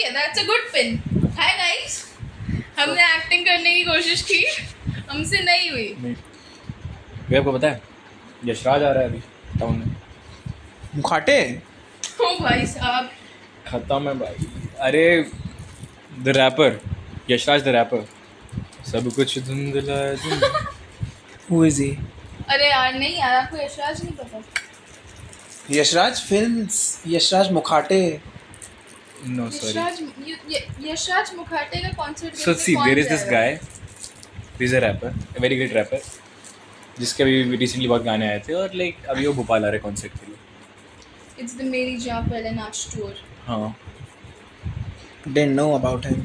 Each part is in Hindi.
है, that's a good pin. Hi guys, हमने एक्टिंग करने की कोशिश की, हमसे नहीं हुई. भैया आपको पता है यशराज आ रहा है अभी टाउन में. मुखाटे ओ भाई साहब, खत्म है भाई. अरे the rapper, Yashraj the rapper. सब कुछ धुंधला है हु इज ही? अरे यार नहीं यार, आपको यशराज नहीं पता? Yashraj films, Yashraj Mukhate. No sorry. Yashraj Mukhate का concert So see, there is this guy, he's a rapper, a very great rapper, जिसके अभी रिसेंटली बहुत गाने आए थे और लाइक अभी वो भोपाल आ रहे कॉन्सर्ट के लिए. इट्स द मेरी जहाँ पहले नाच टूर. हाँ. Didn't know about him.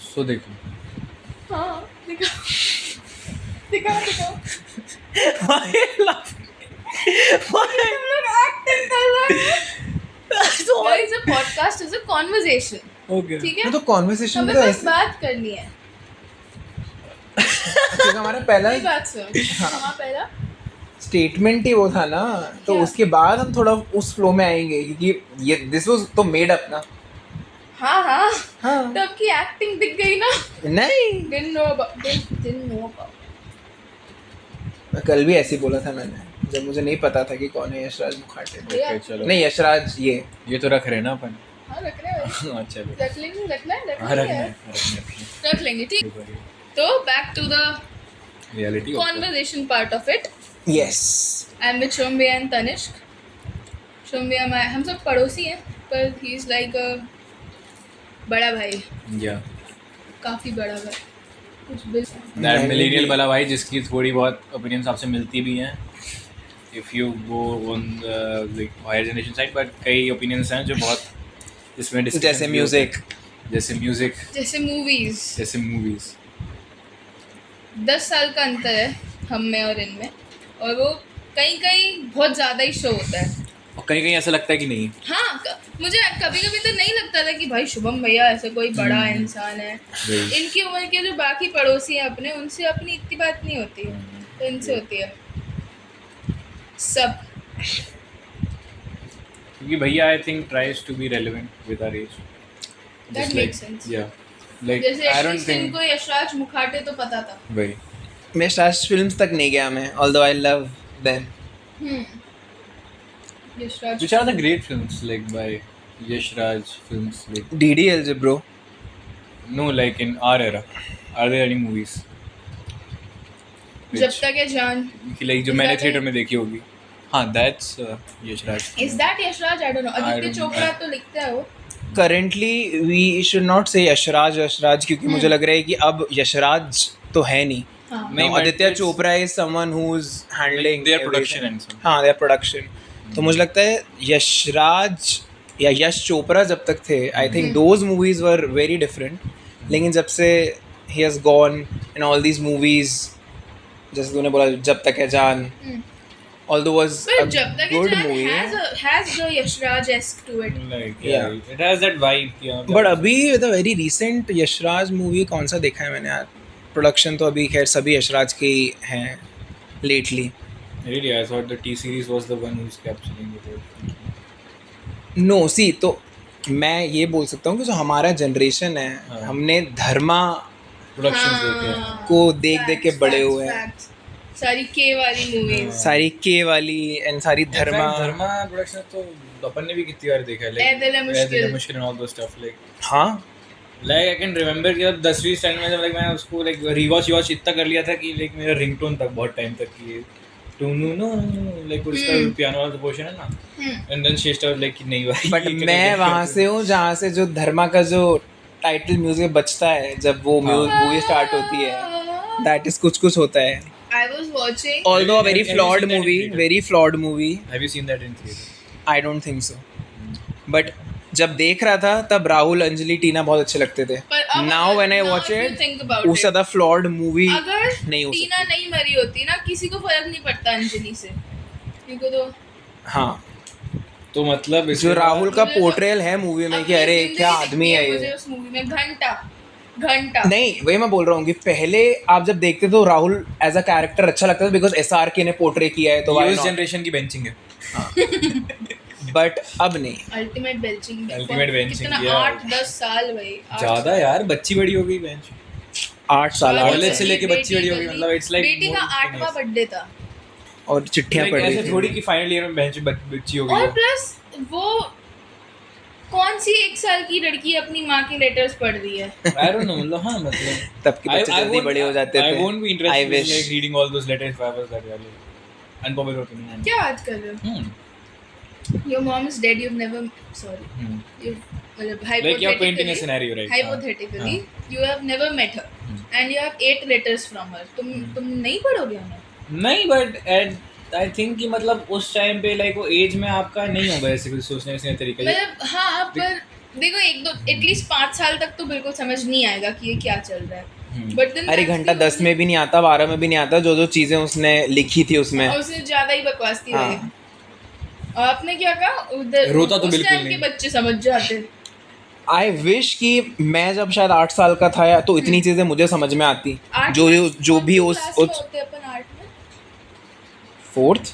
सो देखो. हाँ दिखाओ दिखाओ. Why laughing? हम लोग एक्टिंग कर रहे हैं. Guys, a podcast is a conversation. Okay. ठीक है, तो कॉन्वर्सेशन हमें तो बस ऐसे बात करनी है. क्योंकि हमारा पहला मेरी बात सुनो. हाँ पहला स्टेटमेंट ही वो था ना, तो क्या? उसके बाद हम थोड़ा उस फ्लो में आएंगे क्योंकि ये दिस वाज तो मेड अप ना. हाँ हाँ, हाँ. तो आपकी एक्टिंग दिख गई ना. नहीं, didn't know about. कल भी ऐसे ही बोला था मैंने जब मुझे नहीं पता था कि कौन है यशराज मुखाटे. भैया, ओके चलो. नहीं, यशराज ये तो रख रहे ना अपन. हाँ रख रहे हैं. हाँ चलो. रख लेंगे, रखना है हाँ रखना है. रख लेंगे. ठीक, तो back to the reality. conversation part of it. Yes. I'm with Shombia and Tanishq. Shombia हम सब पड़ोसी हैं, पर he is like a बड़ा भाई, या काफी बड़ा भाई. कुछ बिल दैट मिलेनियल वाला भाई जिसकी थोड़ी बहुत ओपिनियंस आपसे मिलती भी हैं if you go on like higher generation side. But कई ओपिनियंस हैं जो बहुत इसमें discussions जैसे भी होते हैं. म्यूजिक. जैसे म्यूजिक, जैसे मूवीज. जैसे मूवीज. 10 साल का अंतर है हम में और इनमें, और वो कहीं कहीं बहुत ज़्यादा ही शो होता है. और कहीं कहीं ऐसा लगता है कि नहीं. हाँ, मुझे कभी कभी तो नहीं लगता था कि भाई शुभम भैया ऐसा कोई बड़ा इंसान है. वही. इनकी उम्र के जो बाकी पड़ोसी हैं अपने, उनसे अपनी इतनी बात नहीं होती है, तो इनसे होती है सब. क्योंकि भैया I think tries to be relevant with our age. That makes sense. या लाइक जैसे आई डोंट एटलीस्ट थिंक. इनको यशराज मुखाटे तो पता था. वही. मैं यशराज फिल्म्स तक नहीं गया मैं, although I love them. Yashraj Which are the great films like by Yash Raj films like DDLJ bro. no like in our era are there any movies जब तक है जान. कि like जो Is मैंने that थिएटर it? में देखी होगी. हाँ that's Yash Raj. Is that Yashraj? I don't know. I Aditya don't Chopra know. तो लिखता है वो. Currently we should not say Yashraj क्योंकि मुझे लग रहा है कि अब यशराज तो है नहीं. हाँ. नहीं, Now, but Aditya it's- Chopra is someone who's handling their production everything. and so. हाँ, their production. तो मुझे लगता है यशराज या यश चोपड़ा जब तक थे, I think those movies were very different. लेकिन जब से he has gone in all these movies, जैसे तूने बोला जब तक है जान, although was a But जब तक है good जान movie, has the यशराज-esque to it. Like Yeah. it has that vibe. Yeah. but अभी the very recent Yashraj movie कौन सा देखा है मैंने यार. प्रोडक्शन तो अभी खैर सभी यशराज के ही हैं lately. Really, I thought the T series was the one who's capturing it. No see, तो मैं ये बोल सकता हूँ कि जो हमारा जनरेशन है, हाँ. हमने धर्मा Productions देखे हैं. को देख देख के Facts, बड़े facts, हुए हैं. facts. सारी के वाली मूवीज. सारी के वाली एंड सारी धर्मा. धर्मा प्रोडक्शन तो अपन ने भी कितनी बार देखा है. ए दिल है मुश्किल. मुश्किल and all those stuff like. हाँ, Like I can remember कि जब 10वीं स्टैंडर्ड में जब like मैंने उसको like rewatch इतना कर लिया था कि like मेरा रिंगटोन तक बहुत टाइम तक कि टूनू नो like उसका पियानो वाला पोर्शन है ना, and then she started like कि नहीं भाई. बट मैं वहाँ से हूँ जहाँ से जो धर्मा का जो टाइटल म्यूजिक बजता है जब वो मूवी स्टार्ट होती है, दैट इज कुछ कुछ होता है. I was watching. Although a very Have you flawed seen that in movie, theater? very flawed movie. Have you seen that in theater? I don't think so. But जब देख रहा था तब राहुल, अंजलि, टीना बहुत अच्छे लगते थे. पर अब Now अगर- when I now watch if you it, think about उससे it, ज़्यादा flawed movie अगर नहीं हो टीना सकती. नहीं मरी होती ना, किसी को फर्क नहीं पड़ता अंजलि से, क्योंकि तो हाँ, तो मतलब जो इसके राहुल का मुझे तो- पोर्ट्रेयल है मूवी में कि अपनी अरे जिंदगी क्या दिखती आदमी है मुझे ये. उस मूवी में घंटा नहीं, वही मैं बोल रहा हूँ कि पहले आप जब देखते तो राहुल एज अ कैरेक्टर अच्छा लगता था बिकॉज SRK ने पोर्ट्रे किया है तो why यूएस not? जनरेशन की बेंचिंग है. बट अब नहीं. अल्टीमेट बेंचिंग Ultimate benching कितना किया। 8-10 साल भाई 8 ज्यादा यार, बच्ची बड़ी हो गई बेंच 8 साल साल। कॉलेज से लेके बेटी बच्ची बड़ी हो गई, बड़ी- मतलब इट्स लाइक बेटी का 8वां बर्थडे था और चिट्ठियां पढ़ रही ऐसे थोड़ी थी. कि फाइनल ईयर में बेंच बच्ची हो और गई. प्लस वो कौन सी 1 साल की लड़की अपनी माँ के लेटर्स पढ़ रही है. आई डोंट नो, मतलब हाँ, मतलब तब के बच्चे जल्दी बड़े हो जाते थे. I won't be I interested in wish. like reading all those letters if I was that young. Unpopular opinion. क्या बात कर रहे हो. Your mom is dead. You've never sorry. You've Like you're painting a scenario, right? Hypothetically, you have never met her, and you have 8 letters from her. तुम नहीं पढ़ोगे उन्हें. नहीं, बट आई थिंक कि मतलब उस टाइम पे लाइक वो एज में आपका नहीं होगा ऐसे कुछ सोचने का तरीका. मतलब हाँ, पर देखो 1-2 एटलीस्ट 5 साल तक तो बिल्कुल समझ नहीं आएगा कि ये क्या चल रहा है. बट देन अरे घंटा 10 में भी नहीं आता, 12 में भी नहीं आता. जो चीजें उसने लिखी थी उसमें. उसने ज्यादा ही बकवास थी. हाँ. भाई और आपने क्या कहा उधर रोता तो उस बिल्कुल टाइम के नहीं. बच्चे समझ जाते. आई विश कि मैं जब शायद 8 साल का था या तो इतनी चीजें मुझे समझ में आती. जो भी उस होते अपन 8 में 4th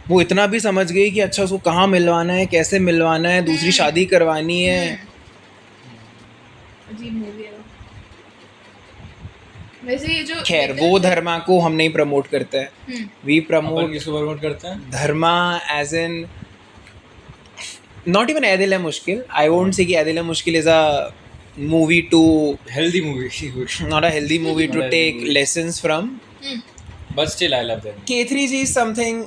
वो इतना भी समझ गई कि अच्छा उसको कहाँ मिलवाना है, कैसे मिलवाना है, दूसरी शादी करवानी है. अजीब मूवी है. वैसे ये जो खैर वो धर्मा को हम नहीं प्रमोट करते हैं. वी अपन प्रमोट किसको प्रमोट करते हैं? Dharma as in not even a Dil Hai मुश्किल. आई वोंट से कि ए दिल है मुश्किल is a movie two healthy movie, not a healthy movie to Not a take healthy movie. lessons from. But still I love that. K3G is something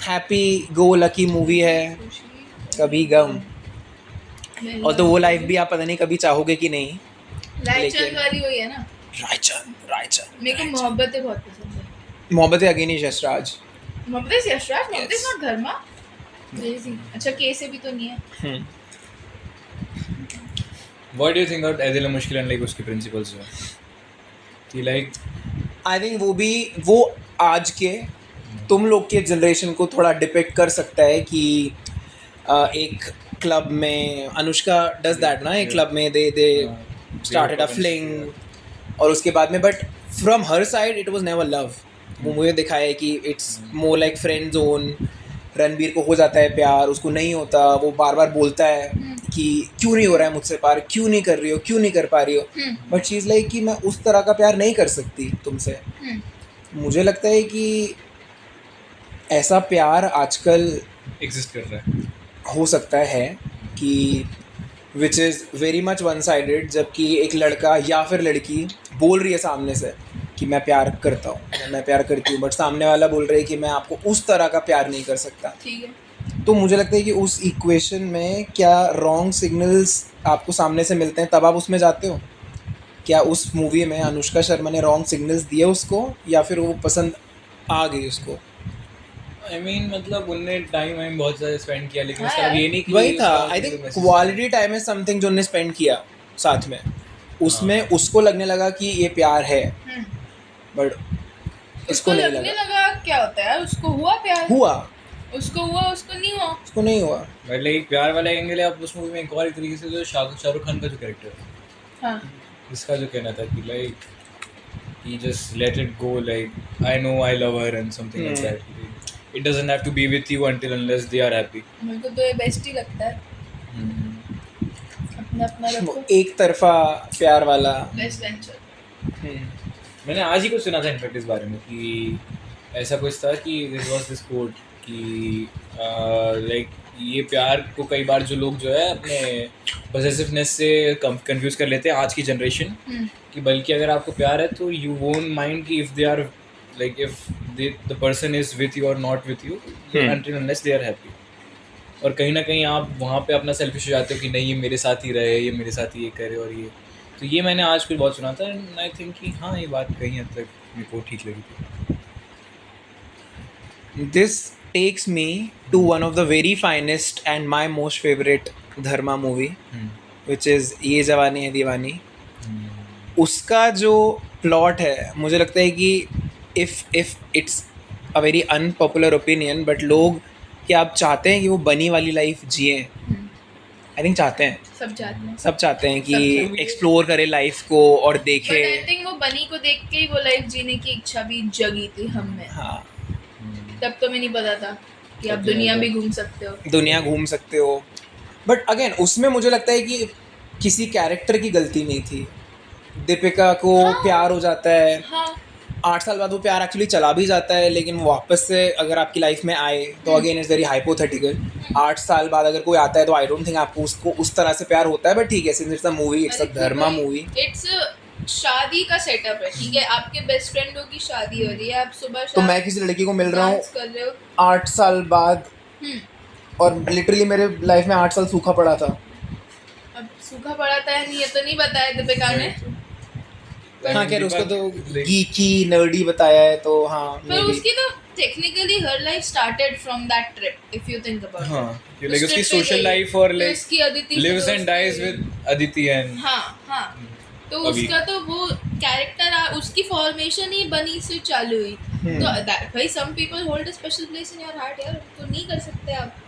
happy go lucky movie है. कभी गम. और तो वो लाइफ भी आप पता नहीं कभी चाहोगे कि नहीं. लाइचन लेकिन- वाली हुई है ना. रायचंद मेरे को मोहब्बतें बहुत पसंद है. Mohabbatein again he Yashraj. Mohabbatein Yashraj. Mohabbatein Yes. Not धर्मा. अच्छा के से भी तो नहीं है. What do you think about एदिल मुश्किल एंड लाइक उसके प्रिंसिपल्स जो कि लाइक आई थिंक वो आज के तुम लोग के जनरेशन को थोड़ा डिपेक्ट कर सकता है कि एक क्लब में अनुष्का डज दैट ना. एक क्लब में दे स्टार्टेड अ फ्लिंग और उसके बाद में but from her side it was never love. वो मुझे दिखाया है कि it's more like friend zone. Ranbir को हो जाता है प्यार, उसको नहीं होता. वो बार बार बोलता है कि क्यों नहीं हो रहा है मुझसे प्यार, क्यों नहीं कर रही हो, क्यों नहीं कर पा रही हो. बट शी इज़ लाइक कि मैं उस तरह का प्यार नहीं कर सकती तुमसे. मुझे लगता है कि ऐसा प्यार आजकल एग्जिस्ट कर रहा है. हो सकता है कि which is very much one sided. जबकि एक लड़का या फिर लड़की बोल रही है सामने से कि मैं प्यार करता हूँ, मैं प्यार करती हूँ, बट सामने वाला बोल रहा है कि मैं आपको उस तरह का प्यार नहीं कर सकता. ठीक है. तो मुझे लगता है कि उस इक्वेशन में क्या रॉन्ग सिग्नल्स आपको सामने से मिलते हैं तब आप उसमें जाते हो. क्या उस मूवी में अनुष्का शर्मा ने रॉन्ग सिग्नल्स दिए उसको या फिर वो पसंद आ गई उसको. आई मीन मतलब उनने टाइम बहुत ज़्यादा स्पेंड किया, लेकिन हाँ इसका यार. ये नहीं कि वही था. उसका आई कोई think message- quality time is something जो उन्होंने स्पेंड किया साथ में. उसमें उसको लगने लगा कि ये प्यार है बट उसको इसको नहीं लगने लगा. लगा. क्या होता है उसको हुआ प्यार. हुआ उसको हुआ उसको नहीं हुआ. उसको नहीं हुआ. बट लाइक प्यार वाला एंगल है. आप उस मूवी में एक और तरीके से जो शाहरुख खान का जो कैरेक्टर है, हाँ. इसका जो कहना था कि like he just let it go, like I know I love her and something like that. It doesn't have to be with you until unless they are happy. मेरे को तो ये बेस्ट ही लगता है. अपना अपना वो रखो. एक तरफा प्यार वाला. Best venture. मैंने आज ही कुछ सुना था इनफैक्ट इस बारे में कि ऐसा कुछ था कि दिस वाज दिस कोट कि लाइक ये प्यार को कई बार जो लोग जो है अपने पॉसेसिवनेस से कंफ्यूज कर लेते हैं आज की जनरेशन. कि बल्कि अगर आपको प्यार है तो यू वोंट माइंड कि if they are like if the person is with you और not with you until unless they are happy. और कहीं ना कहीं आप वहाँ पे अपना सेल्फिश हो जाते हो कि नहीं ये मेरे साथ ही रहे, ये मेरे साथ ही ये करे. और ये तो ये मैंने आज कुछ बहुत सुना था एंड आई थिंक कि हाँ ये बात कहीं हद तक मेरे को ठीक लगी थी. This takes me to one of the very finest and my most favorite Dharma movie, which is ये जवानी है दीवानी. उसका जो प्लॉट है मुझे लगता है कि if it's a very unpopular opinion but लोग क्या आप चाहते हैं कि वो बनी वाली लाइफ जिए. आई थिंक चाहते हैं. सब चाहते हैं. सब चाहते हैं कि सब चाहते हैं. एक्सप्लोर करे लाइफ को और बट देखे. आई थिंक वो बनी को देख के ही वो लाइफ जीने की इच्छा भी जगी थी हम में. हाँ तब तो मैं नहीं पता था. कि आप दुनिया भी घूम सकते हो। दुनिया घूम सकते हो, बट अगेन उसमें मुझे लगता है कि किसी कैरेक्टर की गलती नहीं थी। दीपिका को हाँ। प्यार हो जाता है, हाँ 8 साल बाद वो प्यार एक्चुअली चला भी जाता है, लेकिन वापस से अगर आपकी लाइफ में आए तो अगेन इज़ वेरी हाइपोथेटिकल। 8 साल बाद अगर कोई आता है तो आई डोंट थिंक आपको उसको उस तरह से प्यार होता है, बट ठीक है, since it's a movie, it's a Dharma movie. It's शादी का सेटअप है, ठीक है, आपके बेस्ट फ्रेंडों की शादी हो रही है, आप सुबह तो शाम मैं किसी लड़की को मिल रहा हूँ डांस कर रहे हो। 8 साल बाद, हम्म, और लिटरली मेरे लाइफ में 8 साल सूखा पड़ा था। अब सूखा पड़ा था या नहीं ये तो नहीं बताया दीपिका ने, हाँ खैर उसको तो गीकी नर्डी बताया है, तो हाँ पर maybe। उसकी तो technically her life started from that trip if you think about हाँ इट। कि लाइक उस उसकी trip पे सोशल गई, लाइफ और तो लाइक उसकी अदिति से लिव्स एंड दोस्ती डाइज हुई। विद अदिति एंड हाँ हाँ, तो अभी। उसका तो वो कैरेक्टर उसकी फॉर्मेशन ही बनी से चालू हुई। तो भाई some people hold a special place in your heart यार, उनको नहीं कर सकते आप।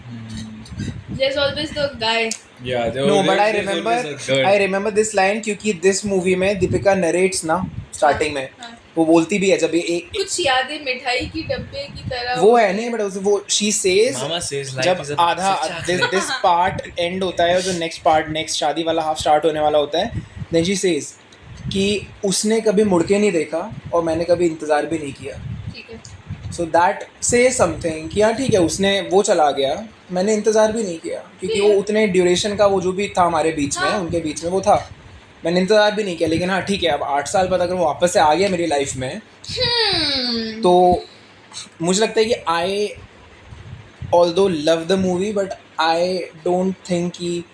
There's always the guy. Yeah, No, but I remember this line क्योंकि this movie में दीपिका narrates ना स्टार्टिंग में, हाँ। वो बोलती भी है जब ये एक कुछ यादें मिठाई की डब्बे की तरह वो है नहीं, बट वो she says Mama says life जब is a आधा this part end होता है, जो नेक्स्ट शादी वाला हाफ स्टार्ट होने वाला होता है, then she says कि उसने कभी मुड़ के नहीं देखा और मैंने कभी इंतज़ार भी नहीं किया। ठीक है। सो दैट से समथिंग कि हाँ ठीक है, उसने वो चला गया, मैंने इंतज़ार भी नहीं किया, क्योंकि वो उतने ड्यूरेशन का वो जो भी था हमारे बीच में, हाँ। उनके बीच में वो था, मैंने इंतज़ार भी नहीं किया। लेकिन हाँ ठीक है, अब 8 साल बाद अगर वो वापस से आ गया मेरी लाइफ में, तो मुझे लगता है कि I although love the movie, but I don't think कि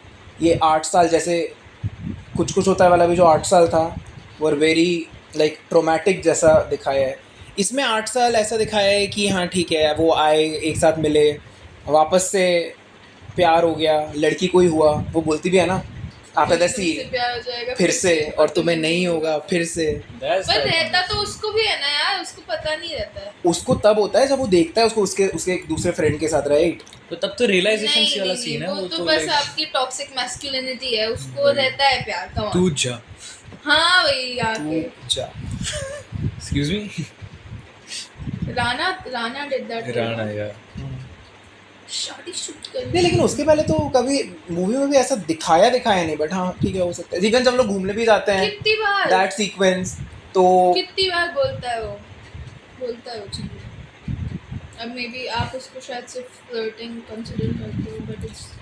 ये 8 साल जैसे कुछ होता है वाला भी जो 8 साल था वो वेरी लाइक ट्रोमैटिक जैसा दिखाया है। इसमें 8 साल ऐसा दिखाया है कि हाँ ठीक है, वो आए, एक साथ मिले, वापस से प्यार हो गया, लड़की कोई हुआ, वो बोलती भी है ना आफ्टर दैट सी प्यार हो जाएगा फिर से, और तुम्हें नहीं होगा फिर से। पर रहता तो उसको भी है ना यार, उसको पता नहीं रहता है। उसको तब होता है जब वो देखता है उसको उसके एक दूसरे फ्रेंड के साथ, राइट? तो तब तो रियलाइजेशन सी वाला नहीं, सीन है वो तो बस आपकी टॉक्सिक मैस्कुलिनिटी है, उसको रहता है प्यार का। तू जा, हाँ वही आके जा, excuse me, Rana did that. Rana यार शादी शूट कर नहीं लेकिन उसके पहले तो कभी मूवी में भी ऐसा दिखाया नहीं, बट हाँ ठीक है, हो सकता है। इवन जब हम लोग घूमने भी जाते हैं कितनी बार दैट सीक्वेंस, तो कितनी बार बोलता है वो चीज़। अब मे बी आप उसको शायद सिर्फ फ्लर्टिंग कंसीडर करते हो,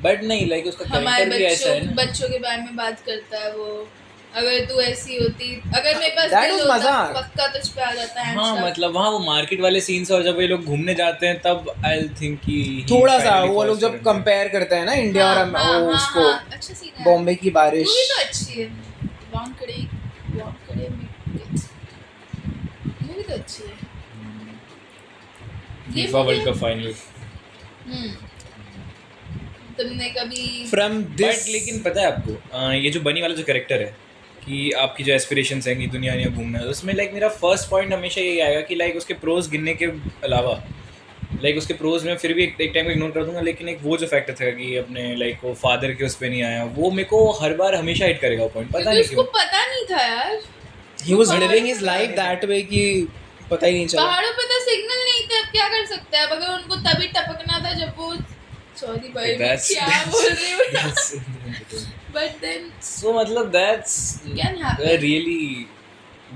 बट नहीं लाइक उसका हमारे कैरेक्टर भी ऐसा है ना। बच्चों के बारे में बात करता है वो। अगर तू ऐसी होती, अगर मेरे पास That दिल was होता मजाक। पक्का तुझ पे आ जाता है। हाँ मतलब वहाँ वो मार्केट वाले सीन्स और जब ये लोग घूमने जाते हैं तब आई थिंक कि थोड़ा सा वो लोग जब कंपेयर करते हैं ना इंडिया और वो उसको, अच्छा सीन है। बॉम्बे की बारिश, मूवी तो अच्छी है। वांकड़े मूवी तो अच्छी है। FIFA world cup final. तुमने कभी फ्रॉम बट दिस, लेकिन पता है आपको ये जो बनी वाला जो कैरेक्टर है कि आपकी जो एस्पिरेशंस हैं कि दुनिया घूमना है, उसमें लाइक मेरा फर्स्ट पॉइंट हमेशा यही आएगा कि लाइक उसके प्रोज गिनने के अलावा लाइक उसके प्रोज में फिर भी एक टाइम को इग्नोर कर दूंगा, लेकिन एक वो जो फैक्टर था कि अपने लाइक वो फादर के उस पर नहीं आया, वो मेरे को हर बार हमेशा हिट करेगा वो पॉइंट, पता नहीं उसको क्यों। पता नहीं था यार, he was living his life that way कि पता ही नहीं चला। पहाड़ों पे तो सिग्नल नहीं थे, अब क्या कर सकते हैं। अब अगर उनको तभी टपकना था जब वो, सॉरी भाई मैं क्या बोल रही हूँ, बट देन सो मतलब that's can a happen. really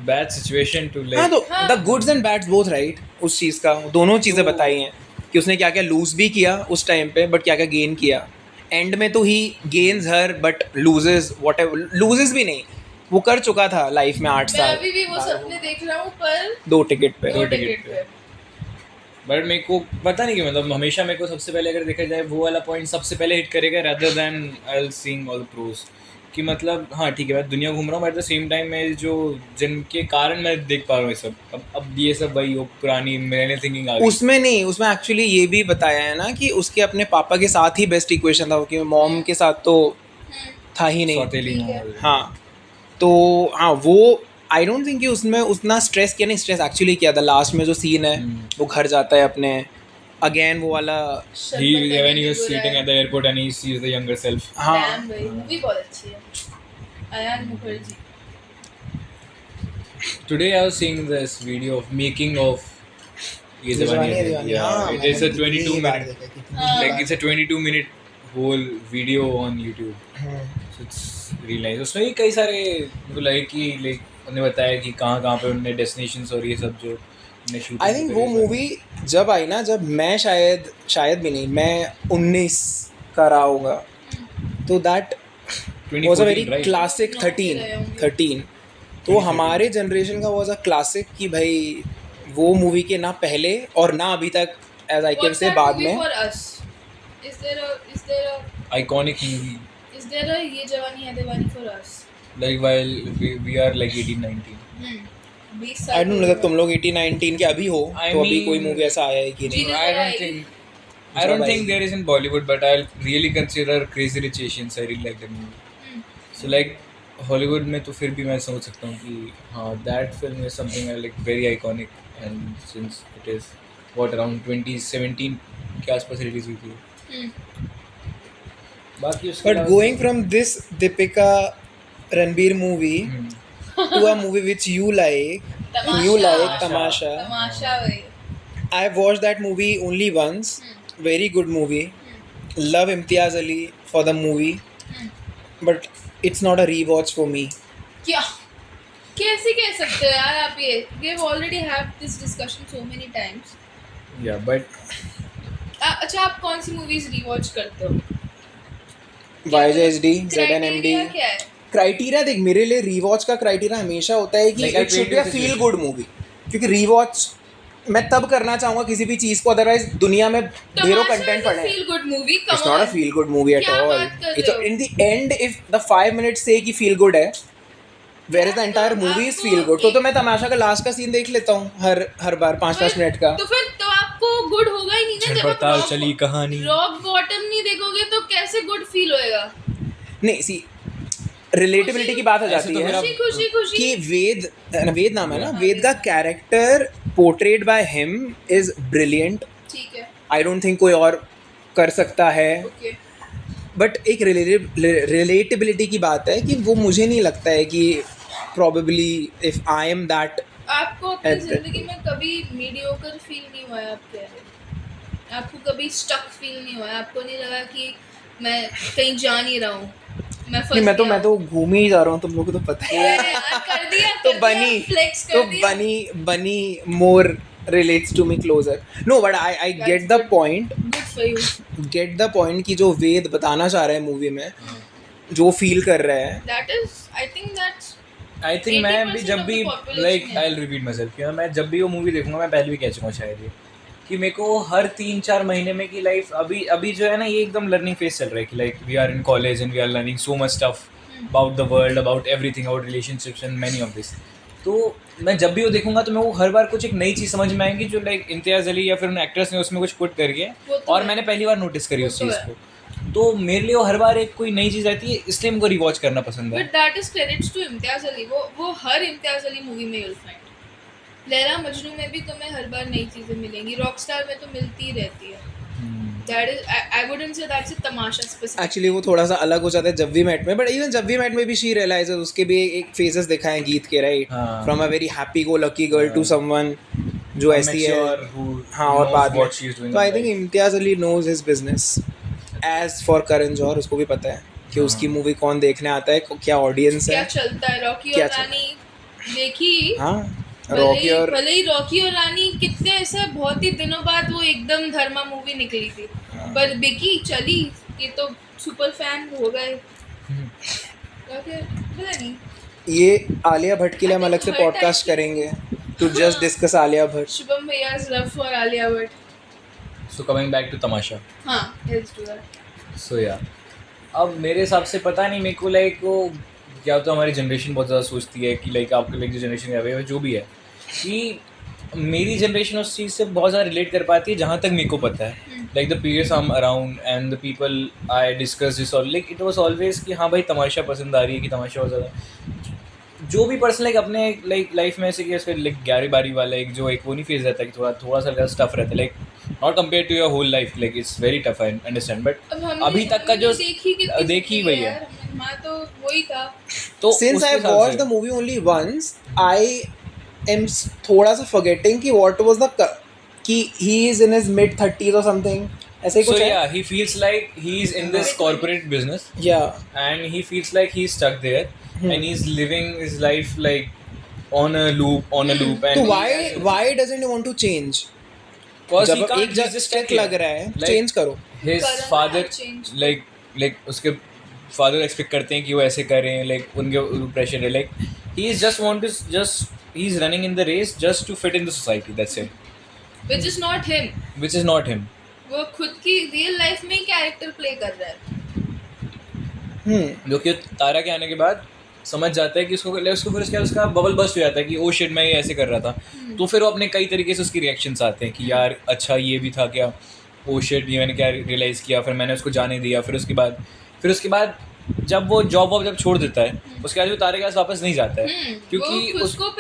bad situation to हाँ like तो the goods and bads both right, उस चीज़ का दोनों चीज़ें तो- बताई हैं कि उसने क्या क्या लूज भी किया उस टाइम पे, बट क्या क्या गेन किया। एंड में तो ही gains her but loses what ever, loses भी नहीं, वो कर चुका था लाइफ में 8 मैं साल अभी भी वो सपने देख रहा हूँ, पर 2 टिकट पे। दो ticket टिकट पे। बट मेरे को पता नहीं कि मतलब हमेशा मेरे को सबसे पहले अगर देखा जाए वो वाला पॉइंट सबसे पहले हिट करेगा rather than I will seeing all the pros कि मतलब हाँ ठीक है मैं दुनिया घूम रहा हूँ, but at the same time मैं जो जिनके कारण मैं देख पा रहा हूँ ये सब, अब ये सब वही वो पुरानी मैंने थिंकिंग आ गई। उसमें नहीं, उसमें एक्चुअली ये भी बताया है ना कि उसके अपने पापा के साथ ही बेस्ट इक्वेशन था, कि मॉम के साथ तो था ही नहीं। सौतेली ठीक है। माहौल। हाँ तो हाँ वो आई डोंट थिंक कि उसमें उतना स्ट्रेस किया, नहीं स्ट्रेस एक्चुअली किया था। लास्ट में जो सीन है वो घर जाता है अपने, अगेन वो वाला, He when he was sitting at the airport and he sees the younger self. हाँ Damn भाई, मूवी बहुत अच्छी है। Ayan Mukherjee. Today I was seeing this video of making of ये ये जवानी है दीवानी, yeah हाँ, it is a मैंने 22 कितनी बार minute देखा, कितनी हाँ। like bar. it's a 22 minute whole video on YouTube हाँ। so it's really nice उसमें भी कई सारे मेरे को लगे कि like उन्होंने बताया कि कहाँ पे उन्होंने destinations और ये सब जो उन्होंने शूटिंग आई थिंक वो मूवी जब आई ना, जब मैं शायद भी नहीं, मैं 19 का रहा होगा, तो that was a very classic. 13 तो हमारे जनरेशन का वॉज अ क्लासिक कि भाई वो मूवी के ना पहले और ना अभी तक एज आई कैन What's से that बाद movie में। for us? Is there a iconic movie ये जवानी है दीवानी for us? like while we are like 18-19 20 आई साल डोंट नो, तुम लोग 18-19 के अभी हो I तो अभी कोई mean- मूवी ऐसा आया है कि नहीं? जीने I जरा don't आएगी। think I don't think there is in Bollywood, but I'll really consider Crazy Rich Asians. I really like that movie. So like Hollywood में तो फिर भी मैं समझ सकता हूँ कि हाँ that film is something I like very iconic and since it is what around 2017 के आसपास रिलीज हुई थी बाकी उसके But अलावा- going from this Deepika Ranbir movie to a movie which you like, and you like Tamasha. Tamasha. तमाशा भाई I've watched that movie only once. Very good movie. Love Imtiaz Ali for the movie, but it's not a rewatch for me. क्या कैसे कह सकते हो यार आप ये we have already had this discussion so many times yeah but अच्छा आप कौन सी मूवीज रीवॉच करते हो YJHD, क्राइटेरिया ZNMD. क्या है क्राइटेरिया देख, मेरे लिए रीवॉच का क्राइटेरिया हमेशा होता है कि Like, it should be a I feel good movie, क्योंकि रीवॉच मैं तब करना चाहूंगा किसी भी चीज को, अदरवाइज दुनिया में ढेरों कंटेंट पड़े हैं. Feel good movie It's not a feel good movie at क्या all. बात कर It's रहे हो? in the end, if the 5 minutes say कि feel good है, whereas the entire movie is feel good. तो मैं तमाशा का लास्ट का सीन देख लेता हूँ हर बार 5-5 मिनट का. तो फिर तो आपको गुड होगा ही नहीं ना जब पड़ताल आप चली कहानी रॉक बॉटम नहीं देखोगे तो कैसे गुड फील होएगा नहीं, सी रिलेटेबिलिटी की बात आ ऐसे जाती तो है मेरा- खुशी खुशी कि वेद नाम है ना, वेद का character portrayed by him is brilliant. ठीक है आई डोंट थिंक कोई और कर सकता है. ओके बट एक रिलेटेबिलिटी की बात है कि वो मुझे नहीं लगता है कि probably if I am that. आपको अपनी At the- जिंदगी में कभी मीडियोकर फील नहीं हुआ है? आप कह रहे हैं आपको कभी स्टक फील नहीं हुआ है? आपको नहीं लगा कि मैं कहीं जा नहीं रहा हूँ, मैं फंस मैं गया तो घूम ही जा रहा हूँ, तुम लोगों को तो पता है. अरे यार, कर दिया तो कर बनी दिया, flex कर तो दिया। बनी मोर relates to me closer. No, but I That's get the good. point. Good for you. Get the point कि जो वेद बताना चाह रहा है मूवी में, जो फील कर रहा है. That is, I think that's I think मैं भी 80% जब of भी the population like है। I'll repeat myself कि मैं जब भी वो मूवी देखूंगा मैं पहले भी कह चुका हूँ शायद ये कि मेरे को हर 3-4 महीने में की लाइफ अभी जो है ना ये एकदम लर्निंग फेज चल रहा है कि like we are in college and we are learning so much stuff about the world about everything about relationships and many of this. तो मैं जब भी वो देखूंगा तो मैं वो हर बार कुछ एक नई चीज़ समझ में आएगी जो लाइक इम्तियाज़ अली या फिर उन एक्ट्रेस ने उसमें कुछ पुट करके वो तो और है। मैंने पहली बार नोटिस करी वो उस तो चीज़ है। को. तो मेरे लिए वो हर बार एक कोई नई चीज़ आती है इसलिए मुझको रिवॉच करना पसंद है. But that is credits to Imtiaz Ali. वो हर इम्तियाज अली मूवी में you'll find. लैला मजनू में भी तुम्हें हर बार नई चीजें मिलेंगी. रॉकस्टार में तो मिलती ही रहती है. That is, I wouldn't say that's a Tamasha specific. Actually वो थोड़ा सा अलग हो जाता है जब वी मेट में, बट इवन जब वी मेट में भी शी रियलाइजेस, उसके भी एक फेजेस दिखाए गीत के, राइट, हाँ. From a very happy go lucky girl to someone जो ऐसी है. हाँ, और बाद में तो I think Imtiaz Ali knows his business. As for Karan Johar, उसको भी पता है कि उसकी मूवी कौन देखने आता है, क्या ऑडियंस क्या है. चलता है? रॉकी क्या और चल- रानी देखी? हाँ, रॉकी और भले ही रॉकी और रानी कितने ऐसे बहुत ही दिनों बाद वो एकदम धर्मा मूवी निकली थी, पर बिकी चली, ये तो सुपर फैन हो गए. या फिर पता नहीं. ये आलिया भट्ट के लिए हम अलग से पॉडकास्ट करेंगे to just discuss Alia Bhatt. Shubham भैया's love for Alia Bhatt. So coming back to Tamasha. हाँ, let's do that. सो या अब मेरे हिसाब से पता नहीं मेरे को लाइक वो क्या तो हमारी जनरेशन बहुत ज़्यादा सोचती है कि लाइक आपके लाइक जो जनरेशन है जो भी है कि मेरी जनरेशन उस चीज़ से बहुत ज़्यादा रिलेट कर पाती है जहाँ तक मेरे को पता है. Like the periods I am around and the people I discuss this और लाइक इट वाज ऑलवेज कि हाँ भाई तमाशा पसंद आ रही है कि तमाशा बहुत ज़्यादा जो भी पर्सन लाइक अपने लाइक लाइफ में से कि उसका लाइक 11-12 वाला एक जो एक वो नहीं फेज रहता है कि थोड़ा सा टफ रहता है like not compare to your whole life like it's very tough I understand but अब हमने अभी तक का जो देखी वही है. यार, हमारा तो वही था. तो Since उसके I हिसाब watched से- the movie only once, I am थोड़ा सा forgetting कि what was the कि he is in his mid 30s or something, ऐसे ही So कुछ है. yeah, he feels like he's in this corporate business, Yeah. and he feels like he's stuck there, and he's living his life like on a loop. And तो why doesn't he want to change? Because he जब can't, एक he's जब just स्टिक stuck लग here. रहा है, Like, चेंज करो. his करना father है change. like उसके फादर एक्सपेक्ट करते हैं कि वो ऐसे करें, like उनके प्रेशर है, like he is just he's running in the race just to fit in the society, that's it, Which is not him. which is not him. वो खुद की रियल लाइफ में ही कैरेक्टर प्ले कर रहा है. जो कि तारा के आने के बाद समझ जाता है कि उसको फिर उसका बबल बस्ट हो जाता है कि ओ शिट मैं ये ऐसे कर रहा था. तो फिर वो अपने कई तरीके से उसकी रिएक्शंस आते हैं कि यार अच्छा ये भी था क्या, ओ शिट ये मैंने क्या रियलाइज़ किया, फिर मैंने उसको जाने दिया. फिर उसके बाद जब वो जॉब छोड़ देता है, उसके बाद वो तारे के पास वापस नहीं जाता है, क्योंकि वो खुद को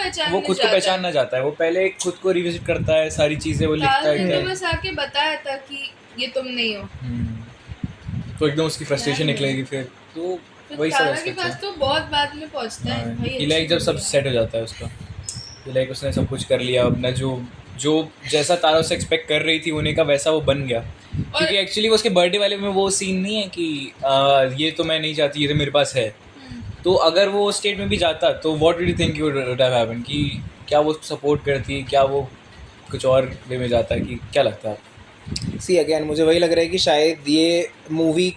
पहचानना चाहता है. वो पहले खुद को रिविजिट करता है, सारी चीज़ें वो लिखता तारे ने है. बस आके बताया था कि ये तुम नहीं हो. तो एकदम उसकी फ्रस्ट्रेशन निकलेगी फिर. तो फिर वही सब तारा के aspects पास है. तो बहुत बाद में पहुंचता है भाई. कि लाइक जब सब सेट हो जाता है उसका, कि लाइक उसने सब कुछ कर लिया अपना, जो जैसा तारा उससे एक्सपेक्ट कर रही थी होने का वैसा वो बन गया. क्योंकि एक्चुअली वो उसके बर्थडे वाले में वो सीन नहीं है कि ये तो मैं नहीं चाहती, ये तो मेरे पास है. तो अगर वो स्टेट में भी जाता तो what do you think would have happened, कि क्या वो सपोर्ट करती, क्या वो कुछ और वे में जाता है, कि क्या लगता है? सी अगेन मुझे वही लग रहा है कि शायद ये मूवी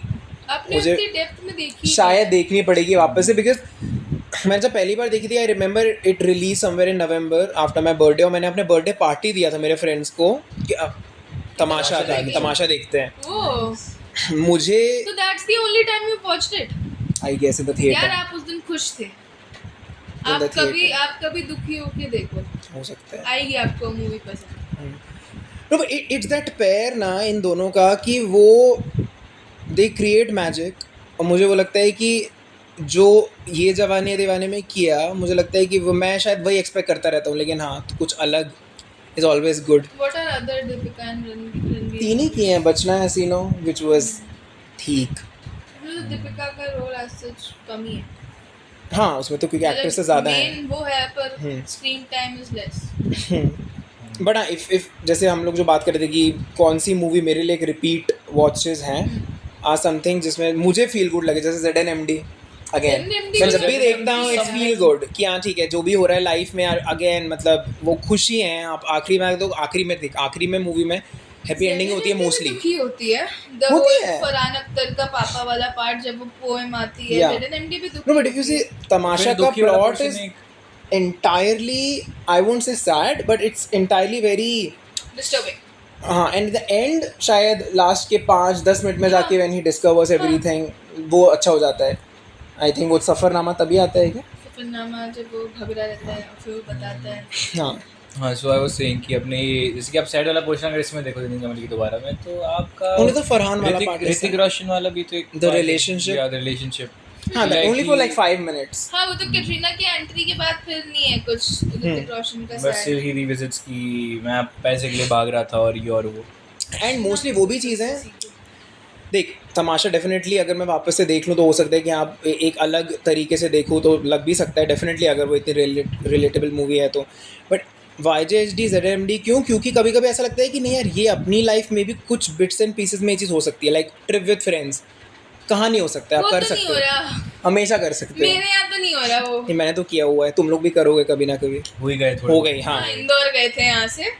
आपने मुझे उसकी डेप्थ में देखी शायद देखनी पड़ेगी वापस से, बिकॉज मैंने जब पहली बार देखी थी, I remember it release somewhere in November after my birthday, और मैंने अपने बर्थडे पार्टी दिया था मेरे फ्रेंड्स को कि तमाशा देखते हैं. ओह मुझे तो that's the only time you watched it. I guess in the यार थिएटर आप उस दिन खुश थे. In the theatre. आप कभी दुखी होके देखो, हो सकता है. आएगी आपको मूवी पसंद. No but it's that pair ना इन दोनों का कि वो दे क्रिएट मैजिक. और मुझे वो लगता है कि जो ये जवानी दीवाने में किया, मुझे लगता है कि वो मैं शायद वही एक्सपेक्ट करता रहता हूँ, लेकिन हाँ तो कुछ अलग is always good. What are other Deepika and Ranveer? तीन ही किए हैं, बचना है हसीनो विच वाज ठीक. दीपिका का रोल आज सच कम ही है. हाँ उसमें तो क्योंकि एक्टर से ज़्यादा है. मेन वो है पर screen time is less. But हाँ इफ जैसे हम लोग जो बात कर रहे थे कि कौन सी मूवी मेरे लिए एक रिपीट वॉचेस हैं, आ समथिंग जिसमें मुझे फील गुड लगे, जैसे ZNMD. अगेन ZNMD मैं जब भी तो देखता हूँ इट्स फील गुड कि हाँ ठीक है जो भी हो रहा है लाइफ में, अगेन मतलब वो खुशी है. आप आखिरी में मूवी में हैप्पी एंडिंग होती है मोस्टली. दुखी होती है. होती है. फरहान अख्तर का पापा वाला पार्ट जब वो पोएम आती है, Yeah. ZNMD भी दुखी. नो बट इफ यू सी तमाशा का plot is entirely, I won't say sad, but it's entirely very disturbing. हाँ. एंड द एंड शायद लास्ट के 5-10 मिनट में जाके व्हेन ही डिस्कवर्स एवरीथिंग वो अच्छा हो जाता है. आई थिंक वो सफ़रनामा तभी आता है क्या? सफरनामा जब वो भगरा रहता है फिर वो बताता है. हाँ सो आई वाज सेइंग कि अपने जैसे कि आप साइड वाला पोर्शन अगर इसमें देखो जिंदगी जमल की दोबारा में, तो आपका उन्हें तो फरहान वाला पार्ट ऋतिक रोशन वाला भी तो एक The relationship. या द रिलेशनशिप. हाँ ओनली फॉर लाइक 5 minutes. हाँ वो तो कैटरीना की एंट्री के बाद फिर नहीं है कुछ ऋतिक रोशन का बस साइड. ही रिविजिट्स की मैं पैसे के लिए भाग रहा था और ये और वो. एंड मोस्टली वो भी चीज़ है. देख तमाशा डेफिनेटली अगर मैं वापस से देख लूँ तो हो सकता है कि आप एक अलग तरीके से देखूँ तो लग भी सकता है डेफिनेटली, अगर वो इतनी रिलेटेबल मूवी है तो. बट YJHD ZNMD क्यों? क्योंकि कभी कभी ऐसा लगता है कि नहीं यार ये अपनी लाइफ में भी कुछ बिट्स एंड पीसेस में ये चीज़ हो सकती है. लाइक ट्रिप विद फ्रेंड्स कहाँ नहीं हो सकता है, आप वो कर तो नहीं सकते हो हो, रहा. हमेशा कर सकते हो. मेरे यहाँ तो नहीं हो रहा वो. नहीं, मैंने तो किया हुआ है, तुम लोग भी करोगे कभी ना कभी. हो ही गए थोड़े. हो गई हाँ. हाँ इंदौर गए थे यहाँ से.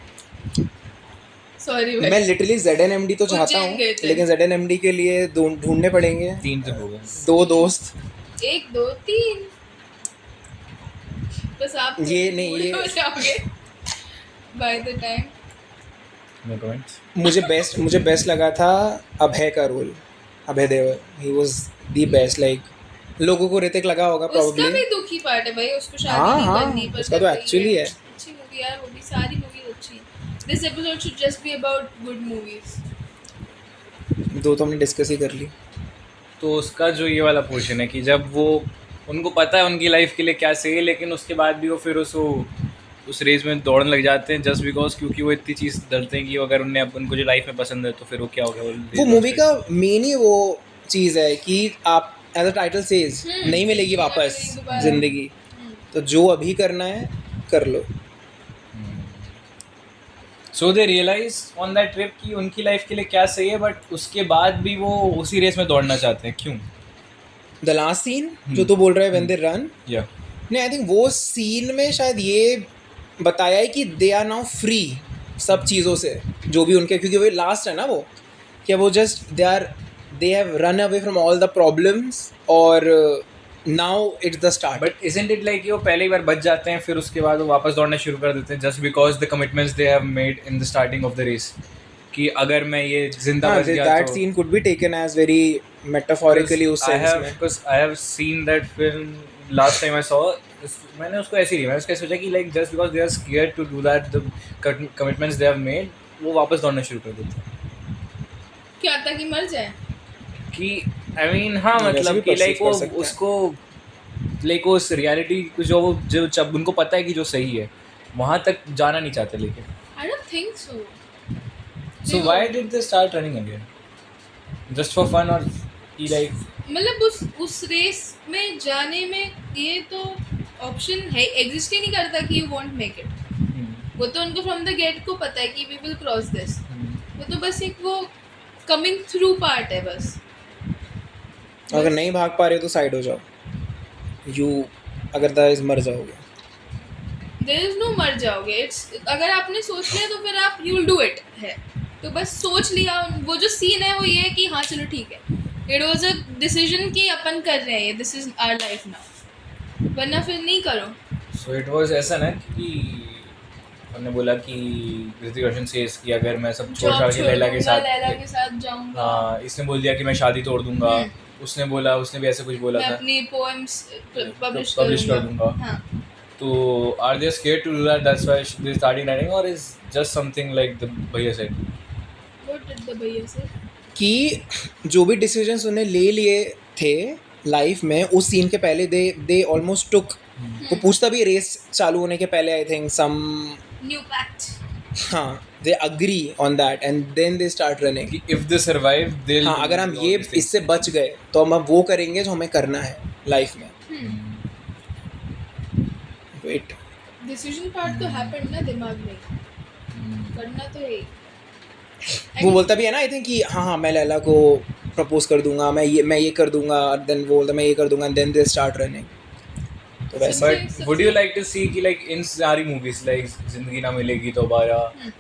सॉरी भाई. मैं लिटरली ZNMD तो चाहता उज्जैन हूँ, गए थे. लेकिन ZNMD के लिए ढूंढने पड़ेंगे 3 तो हो गए. 2 दोस्त. 1 2 3 बस आप ये नहीं, पूरे ये- हो जाओगे by the time. No comments. मुझे बेस्ट लगा था अभय का role. Abhay Deol, he was the best. Like लोगों को ऋतिक लगा होगा उसका भी प्रोबब्ली. दुखी पार्ट है भाई, उसको शादी हाँ, नहीं हाँ, करनी पर उसका तो कर रही actually है. अच्छी मूवी यार, वो भी सारी मूवीज अच्छी हैं. This episode should just be about good movies. 2 तो हमने डिस्कस ही कर ली. तो उसका जो ये वाला पोर्शन है कि जब वो उनको पता है उनकी लाइफ के लिए क्या सही है, लेकिन उसके बाद भी वो फिर उस रेस में दौड़ने लग जाते हैं जस्ट बिकॉज, क्योंकि वो इतनी चीज़ डरते हैं कि अगर उनको जो लाइफ में पसंद है तो फिर वो क्या हो गया. वो मूवी का मेन ही वो चीज़ है कि आप एज अ टाइटल सेज नहीं मिलेगी वापस दोबारा. जिंदगी, तो जो अभी करना है कर लो. सो दे रियलाइज ऑन दैट ट्रिप कि उनकी लाइफ के लिए क्या सही है, बट उसके बाद भी वो उसी रेस में दौड़ना चाहते हैं. क्यों? द लास्ट सीन जो तू बोल रहा है, व्हेन दे रन, या नहीं, आई थिंक वो सीन में शायद ये बताया है कि दे आर नाउ फ्री सब चीज़ों से जो भी उनके, क्योंकि वो लास्ट है ना वो, कि वो just they have run away from all the problems और now it's the start. But isn't it like वो पहले ही बार बच जाते हैं, फिर उसके बाद वो वापस दौड़ना शुरू कर देते हैं just because the commitments they have made in the starting of the race, कि अगर मैं ये जिंदा बच गया दैट तो scene could be taken as very metaphorically उस सेंस में. because I have seen that film last time I saw. मैंने उसको ऐसे ही मैंने उसका सोचा कि like just because they are scared to do that the commitments they have made, वो वापस दौड़ना शुरू कर देते हैं. क्या था कि मर जाए? कि I mean हाँ, वैसे मतलब भी कि perceive like कर वो सकते हैं. उसको like उस रियलिटी जो जब उनको पता है कि जो सही है वहाँ तक जाना नहीं चाहते, लेकिन I don't think so. so why did they start running again? Just for fun or कि like मतलब उस रेस में जाने में ये तो ऑप्शन है, एग्जिस्ट ही नहीं करता कि यू वॉन्ट मेक इट. वो तो उनको फ्रॉम द गेट को पता है कि वी विल क्रॉस दिस. वो तो बस एक वो कमिंग थ्रू पार्ट है बस. अगर नहीं भाग पा रहे हो तो साइड हो जाओ, यू अदरवाइज मर जाओगे. देयर इज नो मर जाओगे. इट्स अगर आपने सोच लिया तो फिर आप यू विल डू इट है. तो बस सोच लिया. वो जो सीन है वो ये है कि हाँ चलो ठीक है, इट वाज अ डिसीजन कि अपन कर रहे हैं, this is our life now, वरना फिर नहीं करो. सो इट वाज ऐसा ना कि हमने बोला कि ऋतिक रोशन से कि अगर मैं सब छोड़ छाड़ के लैला के साथ जाऊंगा. हाँ, इसने बोल दिया कि मैं शादी तोड़ दूंगा. उसने भी ऐसे कुछ बोला मैं था, अपनी पोएम्स पब्लिश कर दूंगा. हाँ. तो are they scared to do that, that's why they starting writing, और is just something like the भैया सेड. व्हाट डिड द भैया से? कि जो भी डिसीजंस उन्हें ले लिए थे लाइफ में उस सीन के पहले दे ऑलमोस्ट टुक. वो पूछता भी रेस चालू होने के पहले, I think some new pact. हाँ, they agree on that and then they start running. If they survive they, हाँ, अगर हम ये इससे बच गए तो हम अब वो करेंगे जो हमें करना है लाइफ में. वेट, डिसीजन पार्ट तो हैपेंड ना दिमाग में. करना तो है. वो बोलता भी है ना आई थिंक कि हाँ मैं लैला को प्रपोज कर दूंगा, मैं ये कर दूंगा, देन वो बोलता मैं ये कर दूंगा and then they start running. तो वैसे but would you like to see कि लाइक इन सारी मूवीज लाइक जिंदगी ना मिलेगी दोबारा,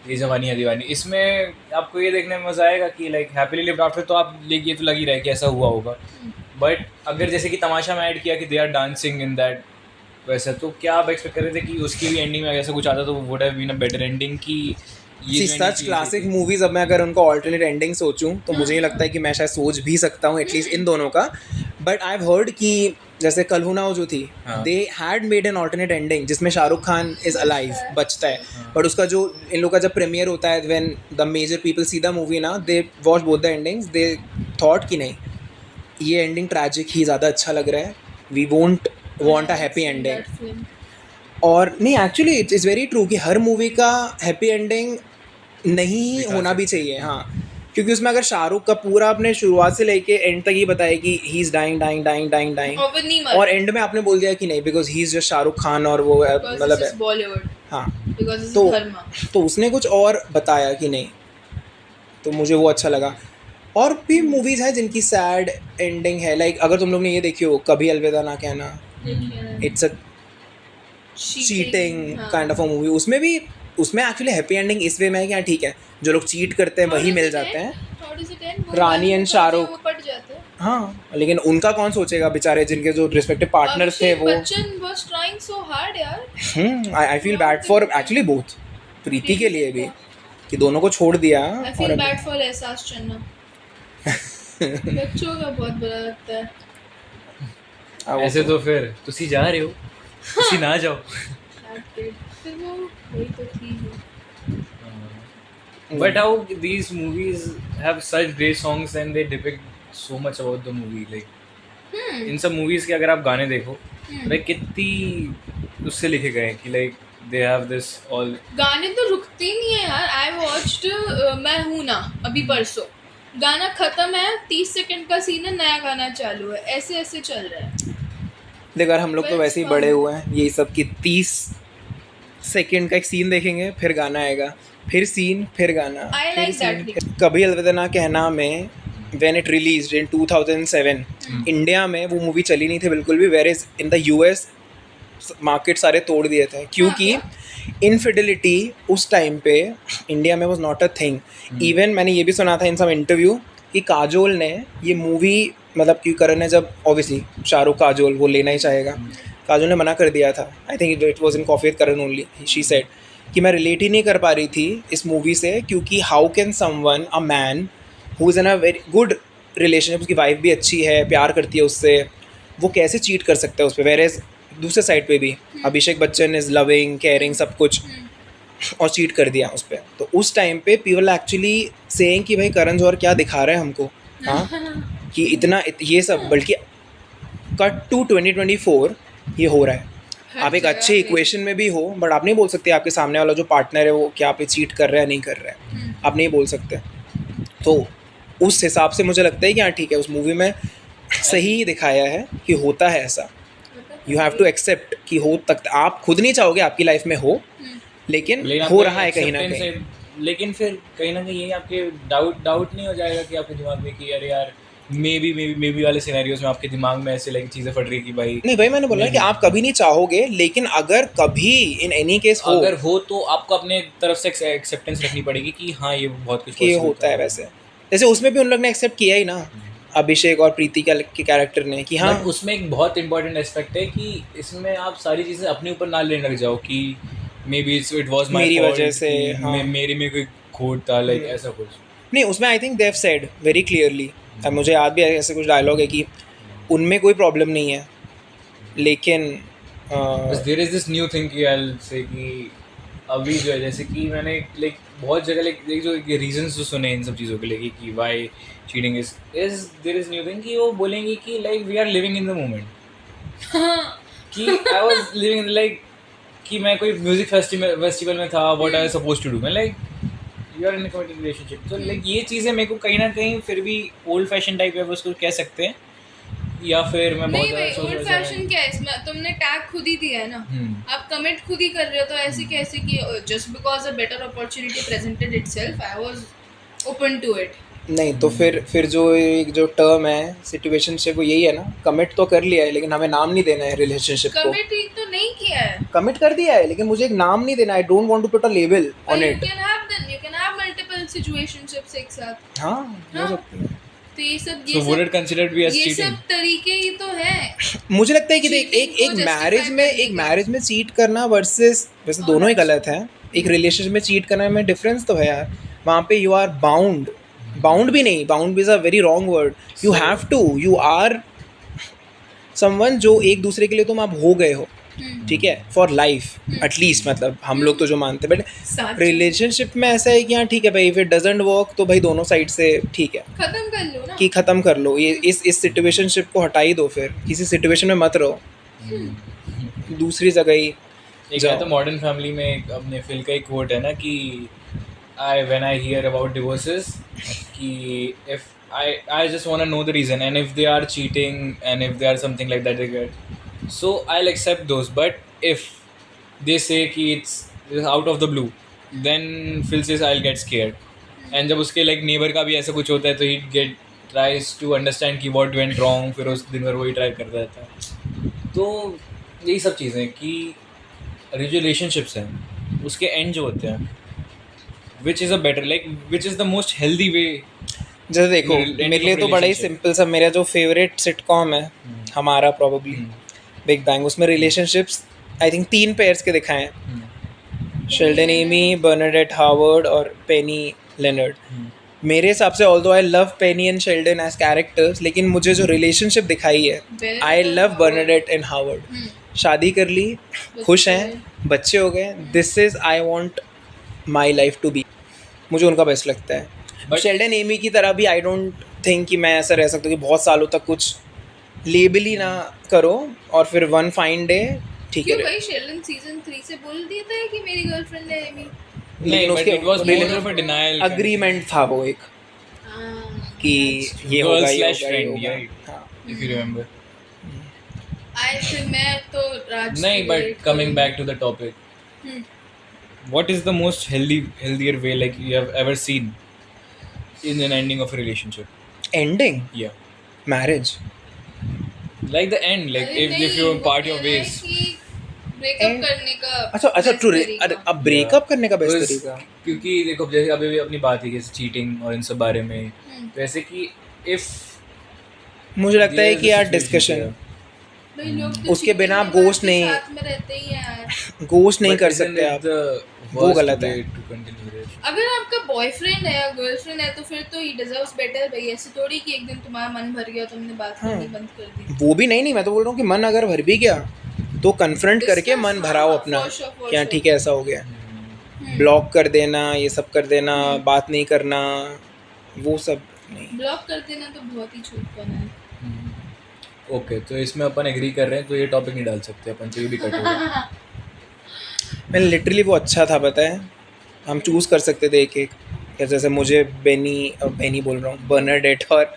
ये जवानी है दीवानी, इसमें आपको ये देखने में मजा आएगा कि लाइक हैप्पीली लिव्ड आफ्टर, तो आप ये तो लग ही रहा है कि ऐसा हुआ होगा. बट अगर जैसे कि तमाशा में ऐड किया कि they are dancing in that, वैसा तो क्या आप एक्सपेक्ट कर रहे थे कि उसकी भी एंडिंग में ऐसा कुछ आता तो would have been a better ending कि ये सच क्लासिक मूवीज. अब मैं अगर उनको ऑल्टरनेट एंडिंग सोचूं तो मुझे ये लगता है कि मैं शायद सोच भी सकता हूँ एटलीस्ट इन दोनों का. बट आई हैव हर्ड कि जैसे कल हूं ना वो जो थी, they had made an alternate ending जिसमें शाहरुख खान इज अलाइव, बचता है. बट उसका जो इन लोग का जब प्रीमियर होता है, when the major people see the movie ना, they watch both the endings, they thought कि नहीं ये एंडिंग ट्रैजिक ही ज़्यादा अच्छा लग रहा है, we won't want a happy ending. और नहीं, actually it is very true कि हर मूवी का हैप्पी एंडिंग नहीं होना भी चाहिए. हाँ, क्योंकि उसमें अगर शाहरुख का पूरा अपने शुरुआत से लेके एंड तक ही बताया कि ही इज़ डाइंग और एंड में आपने बोल दिया कि नहीं because he is just Shahrukh Khan और वो मतलब है बॉलीवुड. हाँ, तो तो उसने कुछ और बताया कि नहीं, तो मुझे वो अच्छा लगा. और भी मूवीज़ हैं जिनकी सैड एंडिंग है, लाइक अगर तुम लोग ने ये देखी हो कभी अलविदा ना कहना, it's a cheating kind of a movie. उसमें एक्चुअली हैप्पी एंडिंग इस वे में है कि हाँ ठीक है, जो लोग चीट करते हैं वही मिल जाते हैं, रानी एंड शाहरुख. हाँ, लेकिन उनका कौन सोचेगा बेचारे जिनके जो रिस्पेक्टिव पार्टनर्स थे वो. Bachchan was trying so hard यार. I feel bad for actually both, Preity के लिए भी कि दोनों को छोड़ दिया. आई फील बैड फॉर एहसास चन्ना. बच्चों का बहुत बुरा लगता है. ऐसे तो फिर तुसी जा रहे हो, तुसी ना जाओ. फिर वो वही तो थी. But how these movies have such great songs and they depict so much about the movie, like इन सब movies के अगर आप गाने देखो like कितनी उससे लिखे गए हैं कि like they have this all. गाने तो रुकते ही नहीं है यार. आई वॉच्ड मैं हूं ना अभी परसों, गाना खत्म है, 30 सेकंड का सीन है, नया गाना चालू है, ऐसे ऐसे चल रहा है. देख यार, हम लोग तो वैसे ही बड़े हुए हैं, यही सब कि 30 सेकंड का एक सीन देखेंगे फिर गाना आएगा. फिर सीन फिर गाना I फिर like that scene, कभी अलविदा ना कहना में when it released in 2007 India में वो मूवी चली नहीं थी बिल्कुल भी, where is in the US market सारे तोड़ दिए थे क्योंकि इनफिडिलिटी उस टाइम पे इंडिया में was not a thing. Even मैंने ये भी सुना था इन सम इंटरव्यू कि काजोल ने ये मूवी, मतलब कि करण ने जब ऑब्वियसली शाहरुख काजोल वो लेना ही चाहेगा, काजोल ने मना कर दिया था. I think it was in coffee with Karan only. She said कि मैं रिलेट ही नहीं कर पा रही थी इस मूवी से क्योंकि how can someone a man who is in a very good relationship, उसकी वाइफ भी अच्छी है, प्यार करती है उससे, वो कैसे चीट कर सकता है उस पर. वेर एज दूसरे साइड पे भी Abhishek Bachchan is loving caring सब कुछ, और चीट कर दिया उस पर. तो उस टाइम पे पीपल एक्चुअली सेइंग कि भाई करण जौहर क्या दिखा रहे हैं हमको, हाँ कि इतना ये सब. बल्कि कट टू 2024 ये हो रहा है. आप एक अच्छे इक्वेशन में भी हो बट आप नहीं बोल सकते आपके सामने वाला जो पार्टनर है वो क्या आप पे चीट कर रहा है नहीं कर रहा है, आप नहीं बोल सकते. तो उस हिसाब से मुझे लगता है कि हाँ ठीक है उस मूवी में सही दिखाया है कि होता है ऐसा. यू हैव टू एक्सेप्ट कि हो तक आप खुद नहीं चाहोगे आपकी लाइफ में हो, लेकिन हो रहा है कहीं ना कहीं. लेकिन फिर कहीं ना कहीं ये आपके डाउट नहीं हो जाएगा कि आपके दिमाग में कि अरे यार मे बी वाले सिनेरियोस में आपके दिमाग में ऐसे लाइक चीज़ें फट रही कि भाई नहीं भाई मैंने बोला कि आप कभी नहीं चाहोगे, लेकिन अगर कभी इन एनी केस हो, अगर हो तो आपको अपने तरफ से एक्सेप्टेंस रखनी पड़ेगी कि हाँ ये बहुत कुछ कि ये होता है. वैसे जैसे उसमें भी उन लोग ने एक्सेप्ट किया ही ना, अभिषेक और प्रीति के कैरेक्टर ने, कि हाँ बट उसमें एक बहुत इंपॉर्टेंट एस्पेक्ट है कि इसमें आप सारी चीज़ें अपने ऊपर ना लेने लग जाओ कि may be it was my मेरी वजह से, हाँ. मेरी में कोई खोट था लाइक ऐसा कुछ नहीं उसमें I think they have said very clearly, अब मुझे याद भी ऐसे कुछ डायलॉग है कि उनमें कोई प्रॉब्लम नहीं है, लेकिन there is this new thing कि आई विल से कि अभी जो है जैसे कि मैंने लाइक बहुत जगह लाइक जो रीजंस जो सुने इन सब चीज़ों के लिए कि why cheating is there is new thing कि वो बोलेंगे कि like we are living in the moment कि आई वाज लिविंग लाइक कि मैं कोई म्यूजिक फेस्टिवल में था, what I suppose to do, मैं like you are in a committed relationship. तो लाइक ये चीज़ें मेरे को कहीं ना कहीं फिर भी ओल्ड फैशन टाइप है उसको कह सकते हैं, या फिर मैं बहुत नहीं भाई ओल्ड फैशन क्या है इसमें, तुमने टैग खुद ही दिया है ना, आप कमिट खुद ही कर रहे हो. तो ऐसे कैसे कि just because a better opportunity presented itself I was open to it. नहीं तो फिर जो एक जो टर्म है सिचुएशनशिप वो यही है ना, कमिट तो कर लिया है लेकिन हमें नाम नहीं देना है रिलेशनशिप को. कमिट ही तो नहीं किया है, कमिट कर दिया है लेकिन मुझे एक नाम नहीं देना. I don't want to put a label on it. You can have multiple situationships एक साथ. हाँ हो सकती है. तो ये सब so would it considered be as ये cheating? सब तरीके ही तो है. मुझे लगता है कि देख Cheating को justify एक मैरिज में चीट करना वर्सेस वैसे दोनों ही गलत है. एक रिलेशनशिप में चीट करने में डिफरेंस तो है यार. वहाँ पे यू आर बाउंड भी नहीं, bound is a very wrong word. You have to, you are someone जो एक दूसरे के लिए तुम आप हो गए हो, ठीक है, फॉर लाइफ एटलीस्ट. मतलब हम लोग तो जो मानते हैं, बट रिलेशनशिप में ऐसा है कि हाँ ठीक है भाई, इफ इट डजंट वर्क तो भाई दोनों साइड से ठीक है खत्म कर लो ना, कि ख़त्म कर लो. ये इस सिचुएशनशिप को हटा ही दो, फिर किसी सिचुएशन में मत रहो, दूसरी जगह ही एक है तो मॉडर्न फैमिली में एक अपने फिल का एक कोट है ना कि when I hear about divorces कि if I just want to know the reason, and if they are cheating and if they are something like that they get, so I'll accept those. But if they say कि it's out of the blue, then Phil says I'll get scared. And जब उसके like neighbor का भी ऐसा कुछ होता है तो he tries to understand कि what went wrong, फिर उस दिन भर वही ट्राई करता रहता है. तो यही सब चीज़ें कि रिलेशनशिप्स हैं उसके एंड जो होते हैं which is a better like which is the most healthy way. जैसे देखो मेरे लिए तो बड़ा ही सिंपल सा, मेरा जो फेवरेट सिटकॉम है हमारा प्रॉब्ली बिग बैंग, उसमें रिलेशनशिप्स आई थिंक 3 पेयर्स के दिखाए हैं, शेल्डन एमी, बर्नाडेट हावर्ड और पेनी लेनर्ड. मेरे हिसाब से although I love Penny and Sheldon as characters, लेकिन मुझे जो रिलेशनशिप दिखाई है I love Bernadette and Howard. शादी कर ली, खुश हैं, बच्चे हो गए, this is I want my life to be. मुझे उनका बेस्ट लगता है. बट शेल्डन एमी की तरह भी आई डोंट थिंक कि मैं ऐसा रह सकता हूँ कि बहुत सालों तक कुछ लेबल ही ना करो और फिर वन फाइन डे ठीक है. क्यों भाई शेल्डन सीजन 3 से बोल दिया था कि मेरी गर्लफ्रेंड है एमी, लेकिन उसके डिनायल अग्रीमेंट था वो एक कि ये होगा ये होगा. if you remember. आई फिर मैं तो राज नहीं, but coming back to the topic, what is the most healthier way like you have ever seen in an ending of a relationship? Ending? Yeah. Marriage. Like the end, like अरे if नहीं, you वो part कह your रहा है ways. कि ब्रेकअप And- करने का अच्छा best ट्रू। तरीका। अरे अब ब्रेकअप करने का बेस्ट Because- तरीका? क्योंकि देखो जैसे अभी भी अपनी बात है जैसे चीटिंग और इन सब बारे में, वैसे कि if मुझे लगता है there is कि a यार situation डिस्कशन there, भाई लोग तो उसके बिना cheating आप के बाद ghost भी नहीं- साथ में रहते ही हैं यार। गोस्ट नहीं but कर isn't सकते it आप। the वो worst गलत है। way to continue the relationship? अगर आपका बॉयफ्रेंड है या गर्लफ्रेंड है तो फिर तो ही डिजर्व्स बेटर भाई। ऐसे थोड़ी कि एक दिन तुम्हारा मन भर गया तुमने बात हाँ। करनी बंद कर दी। वो भी नहीं मैं तो बोल रहा हूँ कि मन अगर भर भी गया तो कन्फ्रंट करके Discuss, मन भराओ हाँ, अपना for sure, for क्या sure। ठीक है ऐसा हो गया। ब्लॉक कर देना, ये सब कर देना, बात नहीं करना, वो सब नहीं। ब्लॉक कर देना तो बहुत ही छूटपना है। ओके तो इसमें अपन एग्री कर रहे हैं तो ये टॉपिक नहीं डाल सकते अपन, तो ये भी कट होगा। मैंने लिटरली वो अच्छा था पता है, हम चूज़ कर सकते थे एक एक। जैसे मुझे बेनी बोल रहा हूँ, बर्नाडेट और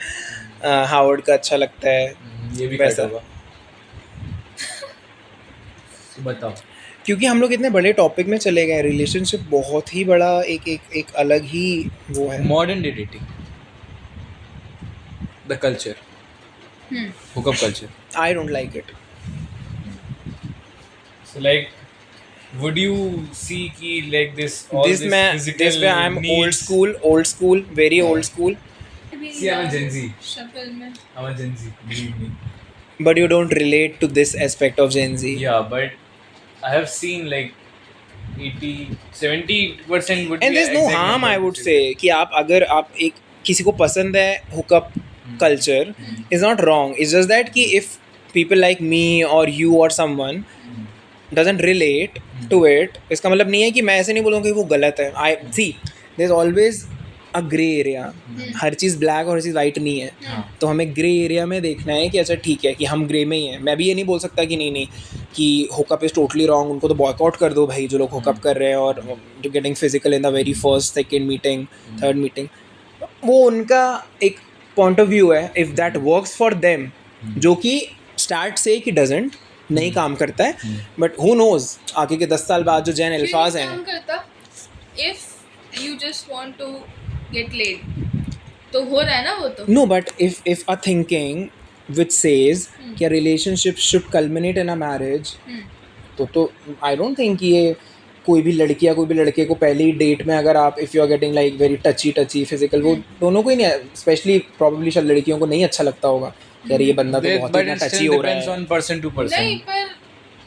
हावर्ड का अच्छा लगता है। ये भी वैसा। कट होगा। तो बताओ। क्योंकि हम लोग इतने बड़े टॉपिक में चले गए, रिलेशनशिप बहुत ही बड़ा एक अलग ही वो है। Modern day dating, the culture, hookup culture. I don't like it. So like, would you see कि like this all This way I am needs- old school, very old school. See, I'm a Gen Z. शक्ल में I'm a Gen Z, believe me. But you don't relate to this aspect of Gen Z. Yeah, but I have seen like 70% would And be there's no exact harm, number, I would which is- say, कि आप अगर आप एक किसी को पसंद है hookup culture is not wrong. It's just that कि if people like me or you or someone doesn't relate to it, इसका मतलब नहीं है कि मैं ऐसे नहीं बोलूँगा कि वो गलत है। I see, there's always a grey area. Her cheese black और हर चीज़ white नहीं है। हाँ। तो हमें ग्रे एरिया में देखना है कि अच्छा ठीक है कि हम ग्रे में ही हैं। मैं भी ये नहीं बोल सकता कि नहीं कि हुकअप इज़ टोटली रॉन्ग, उनको तो बॉयकॉट कर दो भाई जो लोग हुकअप कर रहे हैं और जो getting physical in the very first second meeting third meeting, वो उनका एक पॉइंट ऑफ व्यू है। If that works for them, जो कि स्टार्ट से कि डजेंट नहीं काम करता है, बट हु नोज आगे के 10 साल बाद जो जैन अल्फाज हैं। काम करता if you just want to get laid तो हो रहा है ना वो तो। No, but if a thinking which says कि a relationship should culminate in a marriage, तो I don't think कि ये कोई भी लड़की या कोई भी लड़के को पहली डेट में अगर आप if you are getting like very touchy physical, वो दोनों को ही नहीं, स्पेशली प्रॉब्लली शायद लड़कियों को नहीं अच्छा लगता होगा कि यार ये बंदा तो बहुत But ही it टची still हो रहा depends है। on person to person. नहीं पर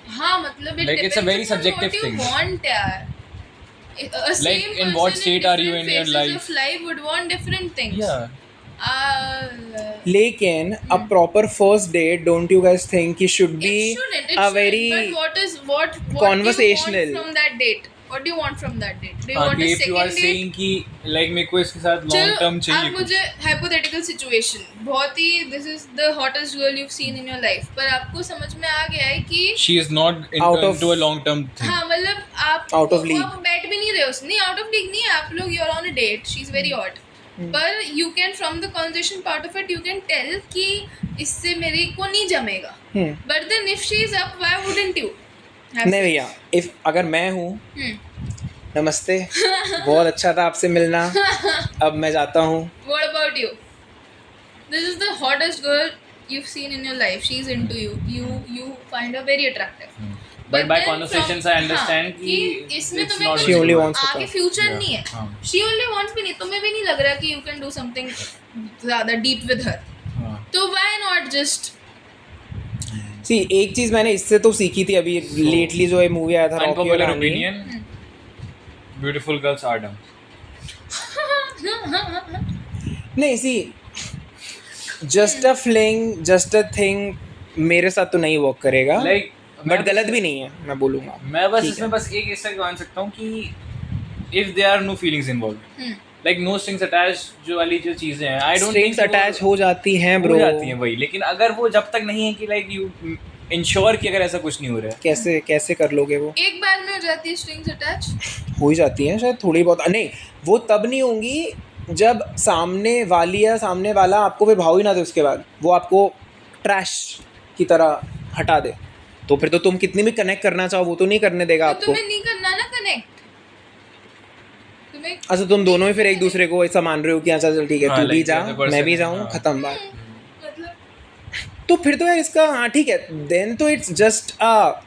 हाँ मतलब it Like, it's a depends very upon subjective what you thing. want यार। A Like, same in what person state are you in different your phases of life would want different things। Yeah. लेकिन a proper first date, don't you guys think it should be It shouldn't, it a shouldn't, very but what conversational- do you want from that date? What do you want from that date? Do you हाँ want कि a if you are second date? saying कि like मेरे को इसके साथ long term चलो चाहिए आप कुछ। मुझे hypothetical situation, बहुत ही this is the hottest girl you've seen in your life, पर आपको समझ में आ गया है कि She is not Out of- into a long term thing. हाँ मतलब आप Out of league. आप बैठ भी नहीं रहे हो, नहीं out of league नहीं है, आप लोग you're on a date, she's very hot, पर you can from the conversation part of it you can tell कि इससे मेरे को नहीं जमेगा, but then if she is up, why wouldn't you? नहीं भैया, if अगर मैं हूँ, नमस्ते, बहुत अच्छा था आपसे मिलना, अब मैं जाता हूँ। What about you? This is the hottest girl you've seen in your life. She's into you. You find her very attractive. But by then conversations from- I understand हाँ, कि इसमें it's तुम्हें not कुछ She only wants to आगे talk. फ्यूचर Yeah, नहीं है। हाँ। She only wants भी नहीं, तुम्हें भी नहीं लग रहा कि you can do something ज़्यादा deep with her. हाँ। तो why not just सी एक चीज़ मैंने इससे तो सीखी थी अभी लेटली, जो ये मूवी आया था रॉकी और Unpopular Rani. opinion. Beautiful girls are dumb. नहीं see just a fling, just a thing मेरे साथ तो नहीं वर्क करेगा, Like बट गलत भी नहीं है मैं बोलूँगा। मैं बस ठीक इसमें है। बस एक ऐसा मान सकता हूँ कि if there are no feelings involved, like no strings attached जो वाली जो चीजें हैं, I don't strings think attach हो जाती हैं हो ब्रो। जाती हैं वही, लेकिन अगर वो जब तक नहीं है कि like you ensure कि अगर ऐसा कुछ नहीं हो रहा है, कैसे कर लोगे वो? एक बार में हो जाती है strings attach? हो ही जाती हैं शायद थोड़ी बहुत। नहीं, वो तब नहीं होंगी जब सामने वाली या सामने वाला आपको फिर भाव ही ना दे, उसके बाद वो आपको ट्रैश की तरह हटा दे, तो फिर तो तुम कितनी भी कनेक्ट करना चाहो वो तो नहीं करने देगा तो आपको। तुम्हें नहीं करना ना connect. में अच्छा तुम दोनों ही फिर एक दूसरे को ऐसा मान रहे हो कि अच्छा चल ठीक है हाँ, तू भी like जा the other person, मैं भी जाऊँ हाँ। खत्म बात। मतलब तो फिर तो यार इसका हाँ ठीक है देन तो it's just a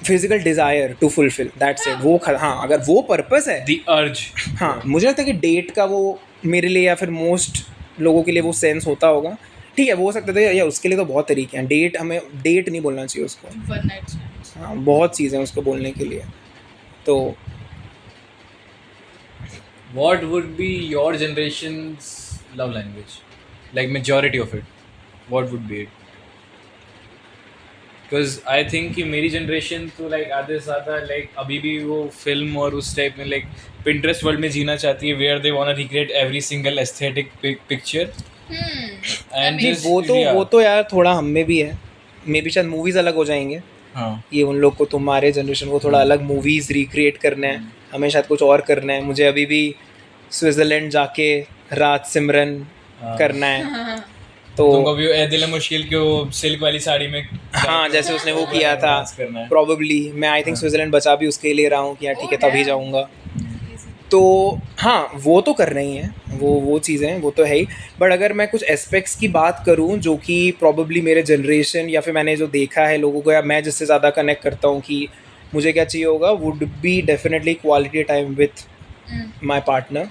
physical desire to fulfil that's it वो हाँ अगर वो पर्पस है The urge. हाँ मुझे लगता है कि डेट का वो मेरे लिए या फिर मोस्ट लोगों के लिए वो सेंस होता होगा ठीक है वो हो सकता था या उसके लिए तो बहुत तरीके हैं डेट हमें डेट नहीं बोलना चाहिए उसको वन नाइट स्टैंड्स हाँ बहुत चीज़ें हैं उसको बोलने के लिए तो What would be your generation's love language? Like majority of it. What would be it? Because I think कि मेरी generation तो like आधे से ज़्यादा like अभी भी वो film और उस टाइप में like Pinterest world में जीना चाहती है where they wanna recreate every single aesthetic picture and नहीं just वो तो यार थोड़ा हम में भी है मे भी शायद मूवीज़ अलग हो जाएंगे हाँ ये उन लोग को तुम्हारे जनरेशन को थोड़ा अलग मूवीज़ रिक्रिएट करना है हमें शायद कुछ और करना है मुझे अभी भी स्विट्ज़रलैंड जाके रात सिमरन करना है तो तुमको भी ए दिल है मुश्किल के वो सिल्क वाली साड़ी में हाँ जैसे उसने वो किया था डांस करना है प्रॉबेबली मैं आई थिंक स्विट्ज़रलैंड बचा भी उसके लिए रहा हूँ कि यार ठीक है तभी जाऊँगा तो हाँ वो तो करना ही है वो चीज़ें हैं वो तो है ही बट अगर मैं कुछ एस्पेक्ट्स की बात करूँ जो कि प्रॉबेबली मेरे जनरेशन या फिर मैंने जो देखा है लोगों को या मैं जिससे ज़्यादा कनेक्ट करता हूँ कि मुझे क्या चाहिए होगा would be definitely quality time with my partner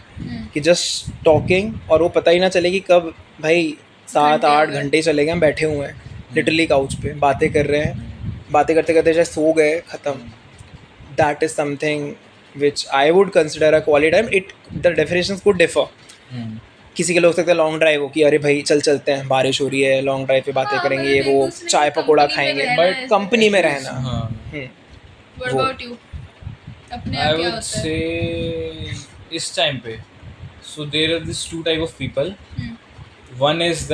कि जस्ट टॉकिंग और वो पता ही ना चले कि कब भाई 7-8 घंटे चले गए हम बैठे हुए हैं लिटरली काउच पे बातें कर रहे हैं बातें करते करते जैसे सो गए ख़त्म that is something which I would consider a quality time. The definitions could differ. किसी के लोग सकते हैं लॉन्ग ड्राइव हो कि अरे भाई चलते हैं बारिश हो रही है लॉन्ग ड्राइव पे बातें करेंगे ये वो चाय पकौड़ा खाएंगे बट कंपनी में रहना What about you? अपने I आप क्या would होता है? say इस टाइम पे so there are these two type of people. One is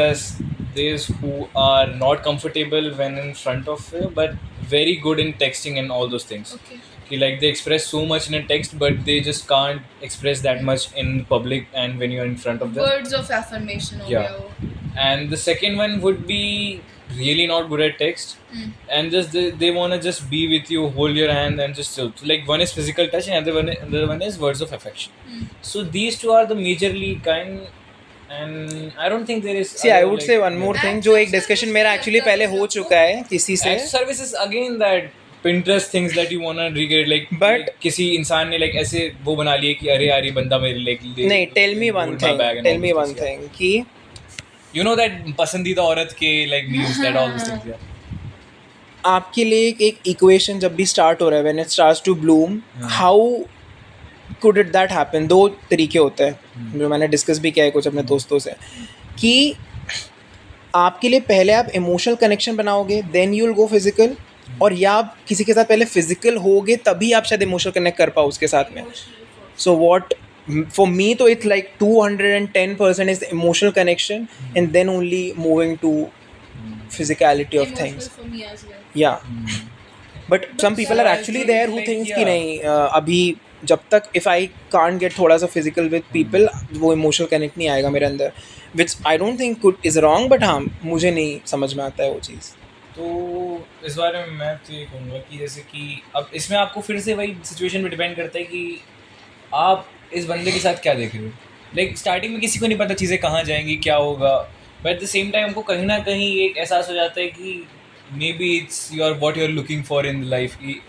these who are not comfortable when in front of you but very good in texting and all those things. Okay. Like they express so much in a text but they just can't express that much in public and when you're in front of them. Words of affirmation हो Yeah. गया वो. And the second one would be really not good at text and just they want to just be with you, hold your hand and just chill. So like one is physical touch and another one is words of affection. So these two are the majorly kind and I don't think there is See, I other, would like, say one more thing जो एक डिस्कशन मेरा एक्चुअली पहले हो चुका है किसी से Acts of service is again that Pinterest things that you wanna recreate like But- like किसी इंसान ने like ऐसे वो बना लिए कि अरे यार ये बंदा मेरे like नहीं टेल मी वन थिंग कि you know that पसंदीदा औरत के like memes that all those things yeah. आपके लिए एक इक्वेशन जब भी स्टार्ट हो रहा है when it starts to bloom how could it that happen दो तरीके होते हैं जो मैंने डिस्कस भी किया है कुछ अपने दोस्तों से कि आपके लिए पहले आप इमोशनल कनेक्शन बनाओगे then you will go physical और या आप किसी के साथ पहले फिजिकल होगे तभी आप शायद इमोशनल कनेक्ट कर पाओ उसके साथ में सो वॉट for me तो it's like 210% is the emotional connection and then only moving to physicality of Emotional things for me as well. yeah but some people are I actually think there who like, thinks कि yeah. नहीं अभी जब तक if I can't get थोड़ा सा physical with people वो emotional connect नहीं आएगा मेरे अंदर which I don't think is wrong but हाँ मुझे नहीं समझ में आता है वो चीज़ तो इस बारे में मैं तो ये कहूँगा कि जैसे कि अब इसमें आपको फिर से वही सिचुएशन पे डिपेंड करता है कि आप इस बंदे के साथ क्या देख रहे हो लाइक स्टार्टिंग में किसी को नहीं पता चीज़ें कहाँ जाएंगी क्या होगा but at the same time हमको कहीं ना कहीं एक एहसास हो जाता है कि maybe it's your what you are looking for in life की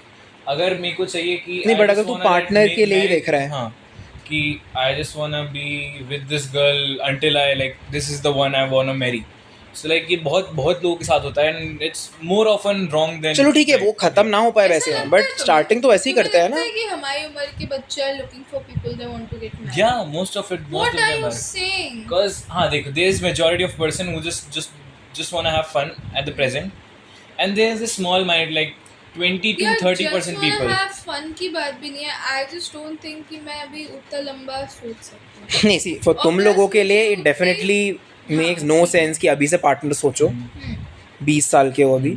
अगर मेरे को चाहिए कि नहीं बट अगर तू पार्टनर के लिए ही देख रहा है हाँ कि I just wanna be with this girl until I like this is the one I wanna marry so like ये बहुत लोगों के साथ होता है and it's more often wrong then चलो ठीक है वो खत्म ना हो पाए वैसे ऐसा लगता बट है तुम्हें? स्टार्टिंग तो ऐसे ही करते हैं ना तुम्हें लगता है कि हमारी उम्र के बच्चे are looking for people they want to get married? yeah most of it most What of are them you are saying? because हाँ देखो there is majority of person who just want to have fun at the present and there is a small mind like 20 to यार, 30% just people wanna have fun की बात भी नहीं है. I just don't think कि मैं अभी उतना लंबा सोच सकती हूँ. नहीं सी फॉर तुम लोगों के लिए it definitely makes no sense कि अभी से पार्टनर सोचो 20 साल के हो अभी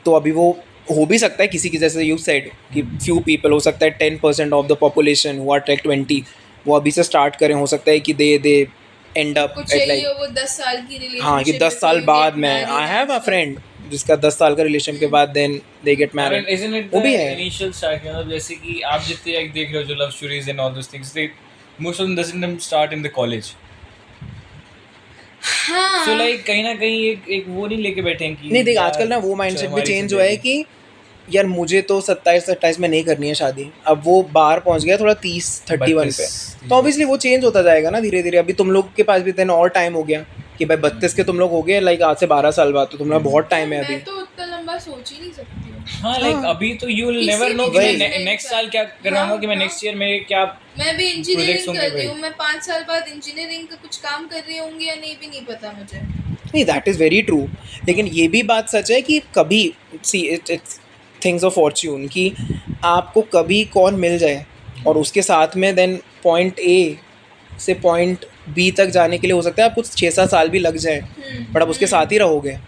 तो अभी वो हो भी सकता है किसी की जैसे यू सेड कि फ्यू पीपल हो सकता है 10% of the population who are like 20 वो अभी से स्टार्ट करें हो सकता है कि दे एंड अप कुछ एट चाहिए लाइक वो 10 साल की रिलेशनशिप हाँ कि 10 साल बाद मैं आई हैव अ फ्रेंड जिसका 10 साल का रिलेशन के बाद then they get married, isn't it वो the भी है। initial start, मतलब जैसे कि आप जितने like देख रहे हो जो love stories and all those things, they most of them doesn't them start in the college. हाँ So like कहीं ना कहीं एक वो नहीं लेके बैठे हैं कि नहीं देख यार, आजकल ना वो माइंडसेट भी हमारी चेंज हुआ है जिंदगी। कि यार मुझे तो 27-28 में नहीं करनी है शादी, अब वो बाहर पहुंच गया थोड़ा 30-31 पे, 32 तो ऑब्वियसली वो चेंज होता जाएगा ना धीरे धीरे। अभी तुम लोग के पास भी देन और टाइम हो गया कि भाई 32 के तुम लोग हो गए, लाइक आज से 12 साल बाद, तो तुम लोग बहुत टाइम है अभी। मैं तो उतना लंबा सोच ही नहीं सकती हूँ। हाँ लाइक हाँ। अभी तो यू विल किसी नेवर नो भी कि चीज़ मैं में नेक्स्ट इंसान- साल क्या कर रहा हूँ, कि मैं हाँ, नेक्स्ट ईयर में क्या मैं भी Projects इंजीनियरिंग होंगे कर रही भाई। हूँ, मैं 5 साल बाद इंजीनियरिंग का कुछ काम कर रही होंगी या नहीं भी नहीं पता मुझे। नहीं दैट इज़ वेरी ट्रू, लेकिन ये भी बात सच है कि कभी see it's things of Fortune कि आपको कभी कौन मिल जाए और उसके साथ में देन पॉइंट ए से पॉइंट बी तक जाने के लिए हो सकता है आपको 6-7 साल भी लग जाए, बट आप उसके साथ ही रहोगे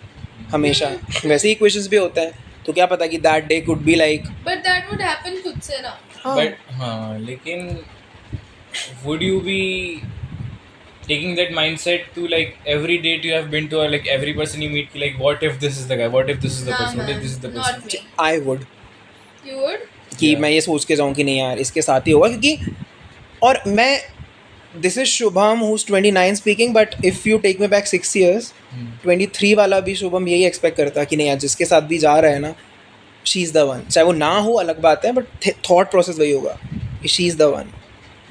हमेशा। वैसे ही क्वेश्चंस भी होता है, तो क्या पता कि that day could be like but that would happen खुद से ना। बट हाँ लेकिन would you be taking that mindset to like every date you have been to, or like every person you meet, like what if this is the guy, what if this is the Nah, person, what if man, this is the not person? me. I would You would? कि Yeah. मैं ये सोच के जाऊँ कि नहीं यार इसके साथ ही होगा, क्योंकि और मैं this is Shubham who is 29 speaking, but if you take me back 6 years 23 वाला भी शुभम यही एक्सपेक्ट करता कि नहीं यार जिसके साथ भी जा रहा है ना शी इज़ द वन, चाहे वो ना हो अलग बात है, बट थॉट प्रोसेस वही होगा कि she is the one.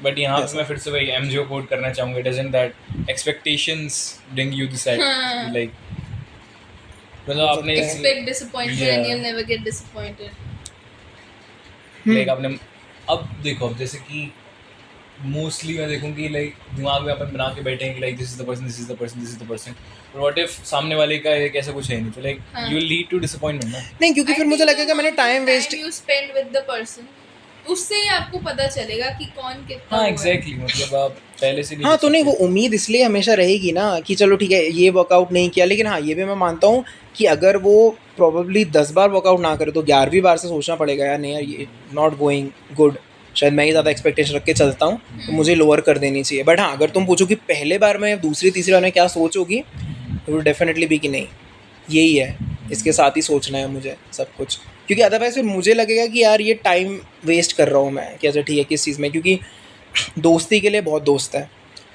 But यहाँ Yes. पे मैं फिर से वही एमजीओ कोट करना चाहूँगा, doesn't that expectations bring you this हाँ. लाइक मतलब आपने Expect disappointment and Yeah. you'll never get disappointed. Like आपने अब देखो, अब जैसे कि मोस्टली मैं देखूँ कि लाइक दिमाग में अपन बना के बैठे हैं कि like this is the person, this is the person, this is the person, but what if सामने वाले का एक ऐसा कुछ है नहीं, तो लाइक हाँ. You will lead to disappointment ना। नहीं क्योंकि फिर I मुझे think लगेगा the मैंने amount of time waste. time you spend with the person, उससे ही आपको पता चलेगा कि कौन कितना हाँ हुआ है। एग्जैक्टली, मतलब आप पहले से नहीं हाँ देख तो नहीं वो सकते। उम्मीद इसलिए हमेशा रहेगी ना कि चलो ठीक है ये वर्कआउट नहीं किया, लेकिन हाँ ये भी मैं मानता हूँ कि अगर वो प्रोबेबली 10 बार वर्कआउट ना करे तो 11वीं बार से सोचना पड़ेगा यार नहीं यार ये नॉट गोइंग गुड, शायद मैं ही ज़्यादा एक्सपेक्टेशन रख के चलता हूँ तो मुझे लोअर कर देनी चाहिए। बट हाँ अगर तुम पूछो कि पहले बार में दूसरी तीसरी बार में क्या सोचोगी, तो वो डेफिनेटली भी कि नहीं यही है, इसके साथ ही सोचना है मुझे सब कुछ, क्योंकि अदरवाइज फिर मुझे लगेगा कि यार ये टाइम वेस्ट कर रहा हूँ मैं कि अच्छा ठीक है किस चीज़ में, क्योंकि दोस्ती के लिए बहुत दोस्त है,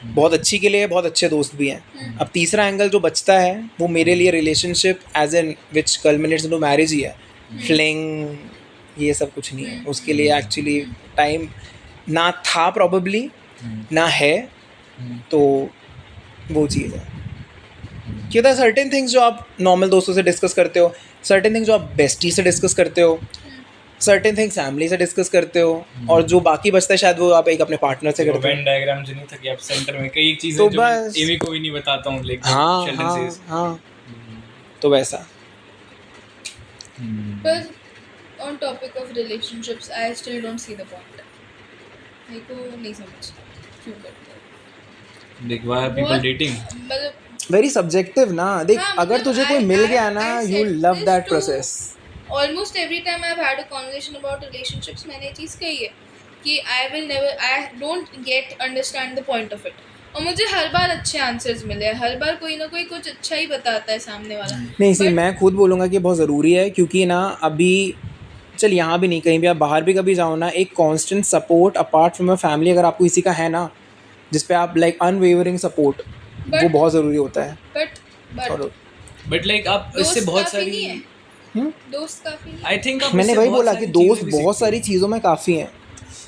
बहुत अच्छी के लिए बहुत अच्छे दोस्त भी हैं। अब तीसरा एंगल जो बचता है वो मेरे लिए relationship as an which culminates into marriage ही है, फ्लिंग ये सब कुछ नहीं है, उसके लिए एक्चुअली टाइम ना था प्रॉबेबली ना है, तो वो चीज़ है कि होता है सर्टेन थिंग्स जो आप नॉर्मल दोस्तों से डिस्कस करते हो, सर्टेन थिंग्स जो आप बेस्टी से डिस्कस करते हो, सर्टेन थिंग्स फैमिली से डिस्कस करते हो, और जो बाकी बचता है शायद वो आप एक अपने पार्टनर से करते हो। वेन डायग्राम जो नहीं था कि आप सेंटर में कई चीजें तो जो बस- एमी को भी नहीं बताता हूँ, लाइक हाँ शेल्डन हाँ सेज। हाँ तो वैसा But on topic of relationships, I still don't see the point. मेरे को नहीं समझ क्यों करते हैं। Like why are people What- dating? मतलब वेरी सब्जेक्टिव ना देख, हाँ, अगर मतलब तुझे कोई I- मिल I- गया ना I you said love this that to- process. almost every time I've had a conversation about relationships, मैंने ये चीज़ कही है कि I don't get understand the point of it. और मुझे हर बार अच्छे आंसर्स मिले हैं, हर बार कोई ना कोई कुछ अच्छा ही बताता है सामने वाला। नहीं सी But- मैं खुद बोलूँगा कि बहुत ज़रूरी है, क्योंकि ना अभी चल यहाँ भी नहीं कहीं भी आप बाहर भी कभी जाओ ना, एक constant support apart from your family अगर आपको इसी का है ना, जिस पे आप लाइक अनवेवरिंग सपोर्ट, वो But- बहुत ज़रूरी होता है। but और बट लाइक आप इससे दोस्त बहुत काफी नहीं सारी है, दोस्त काफी नहीं है। आई थिंक मैंने वही बोला कि दोस्त बहुत सारी चीज़ों में काफ़ी हैं,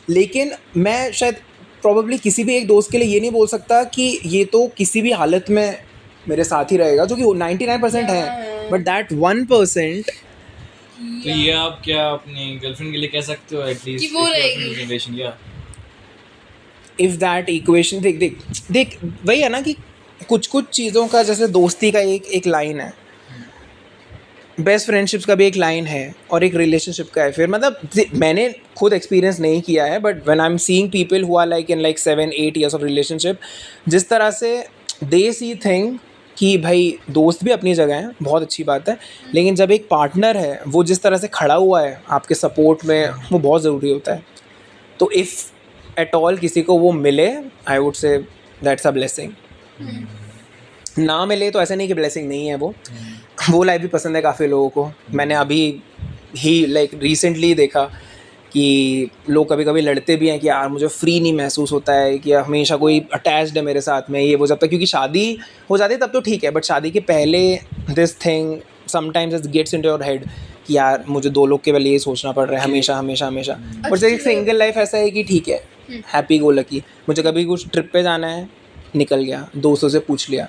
लेकिन मैं शायद प्रॉबेबली किसी भी एक दोस्त के लिए ये नहीं बोल सकता कि ये तो किसी भी हालत में मेरे साथ ही रहेगा, जो कि 99% है, Yeah. बट दैट 1% तो ये आप क्या अपनी गर्लफ्रेंड के लिए कह सकते हो एटलीस्ट कि वो रहेगी। रिलेशन या इफ़ दैट इक्वेशन देख देख देख वही है ना कि कुछ कुछ चीज़ों का जैसे दोस्ती का एक लाइन है, बेस्ट फ्रेंडशिप्स का भी एक लाइन है, और एक रिलेशनशिप का है। फिर मतलब मैंने खुद एक्सपीरियंस नहीं किया है, but when I am seeing people who are like in like 7-8 years of relationship, जिस तरह से दे सी थिंग कि भाई दोस्त भी अपनी जगह है, बहुत अच्छी बात है, लेकिन जब एक पार्टनर है वो जिस तरह से खड़ा हुआ है आपके सपोर्ट में, वो बहुत ज़रूरी होता है। तो इफ़ एट ऑल किसी को वो मिले, I would say that's a blessing. ना मिले तो ऐसा नहीं कि ब्लेसिंग नहीं है वो, वो लाइफ भी पसंद है काफ़ी लोगों को. मैंने अभी ही रिसेंटली देखा कि लोग कभी कभी लड़ते भी हैं कि यार मुझे फ्री नहीं महसूस होता है, कि हमेशा कोई अटैच्ड है मेरे साथ में, ये वो. जब तक क्योंकि शादी हो जाती है तब तो ठीक है, बट शादी के पहले this thing sometimes it gets into your head कि यार मुझे 2 लोग केवल ये सोचना पड़ रहा है हमेशा हमेशा हमेशा. बट एक सिंगल लाइफ ऐसा है कि ठीक है, हैप्पी गो लकी. मुझे कभी कुछ ट्रिप पे जाना है, निकल गया, दोस्तों से पूछ लिया.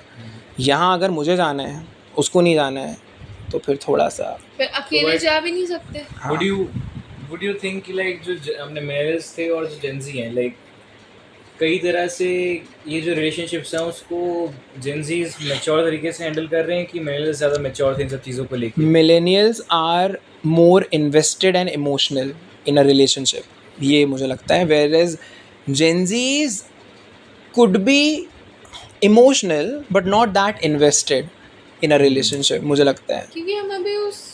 यहाँ अगर मुझे जाना है, उसको नहीं जाना है, तो फिर थोड़ा सा फिर अकेले जा भी नहीं सकते. would you think कि like जो अपने millennials थे और जो Gen Z हैं, like कई तरह से ये जो relationships हैं उसको Gen Zs mature तरीके से handle कर रहे हैं कि millennials ज़्यादा mature थे इन सब चीज़ों को लेके? Millennials are more invested and emotional in a relationship, ये मुझे लगता है. Whereas Gen Zs could be emotional but not that invested in a relationship, मुझे लगता है. क्योंकि हम अभी उस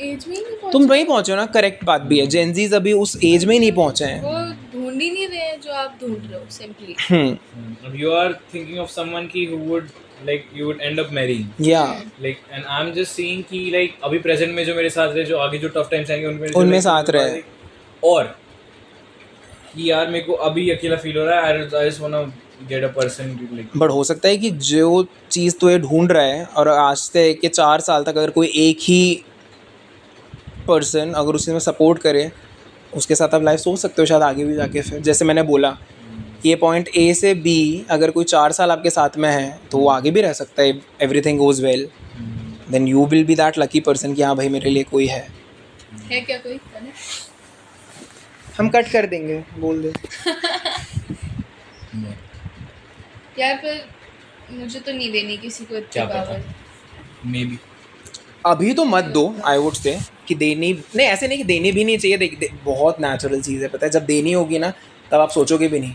एज में ही नहीं पहुंचे. तुम वहीं पहुंचे हो ना, करेक्ट बात भी है. जेनजीज अभी उस एज में ही नहीं पहुंचे हैं. वो ढूंढ ही नहीं रहे हैं जो आप ढूंढ रहे हो सिंपली. अब you are thinking of someone की who would like you would end up marrying. या Like and I'm just saying कि like अभी present में जो मेरे साथ रहे, जो आगे जो tough times आएंगे उनमें साथ रहे. और कि यार मेरे को अभी अकेला फील हो रहा है, I just wanna get a person like. But हो सकता है कि जो चीज़ तो ये ढूंढ रहा है और आज से के 4 साल तक अगर कोई एक ही पर्सन अगर उसी में सपोर्ट करे, उसके साथ आप लाइफ सोच सकते हो शायद आगे भी जाके. फिर जैसे मैंने बोला, ये पॉइंट ए से बी अगर कोई 4 साल आपके साथ में है तो वो आगे भी रह सकता है. Everything goes well, then you will be that lucky person कि हाँ भाई मेरे लिए कोई है. क्या कोई हम कट कर देंगे, बोल दे. यार पर मुझे तो नहीं देनी किसी को इतनी क्या पता? पावर. Maybe. अभी तो मत दो, आई वुड से कि देनी नहीं, ऐसे नहीं कि देनी भी नहीं चाहिए. बहुत नेचुरल चीज़ है, पता है. जब देनी होगी ना तब आप सोचोगे भी नहीं.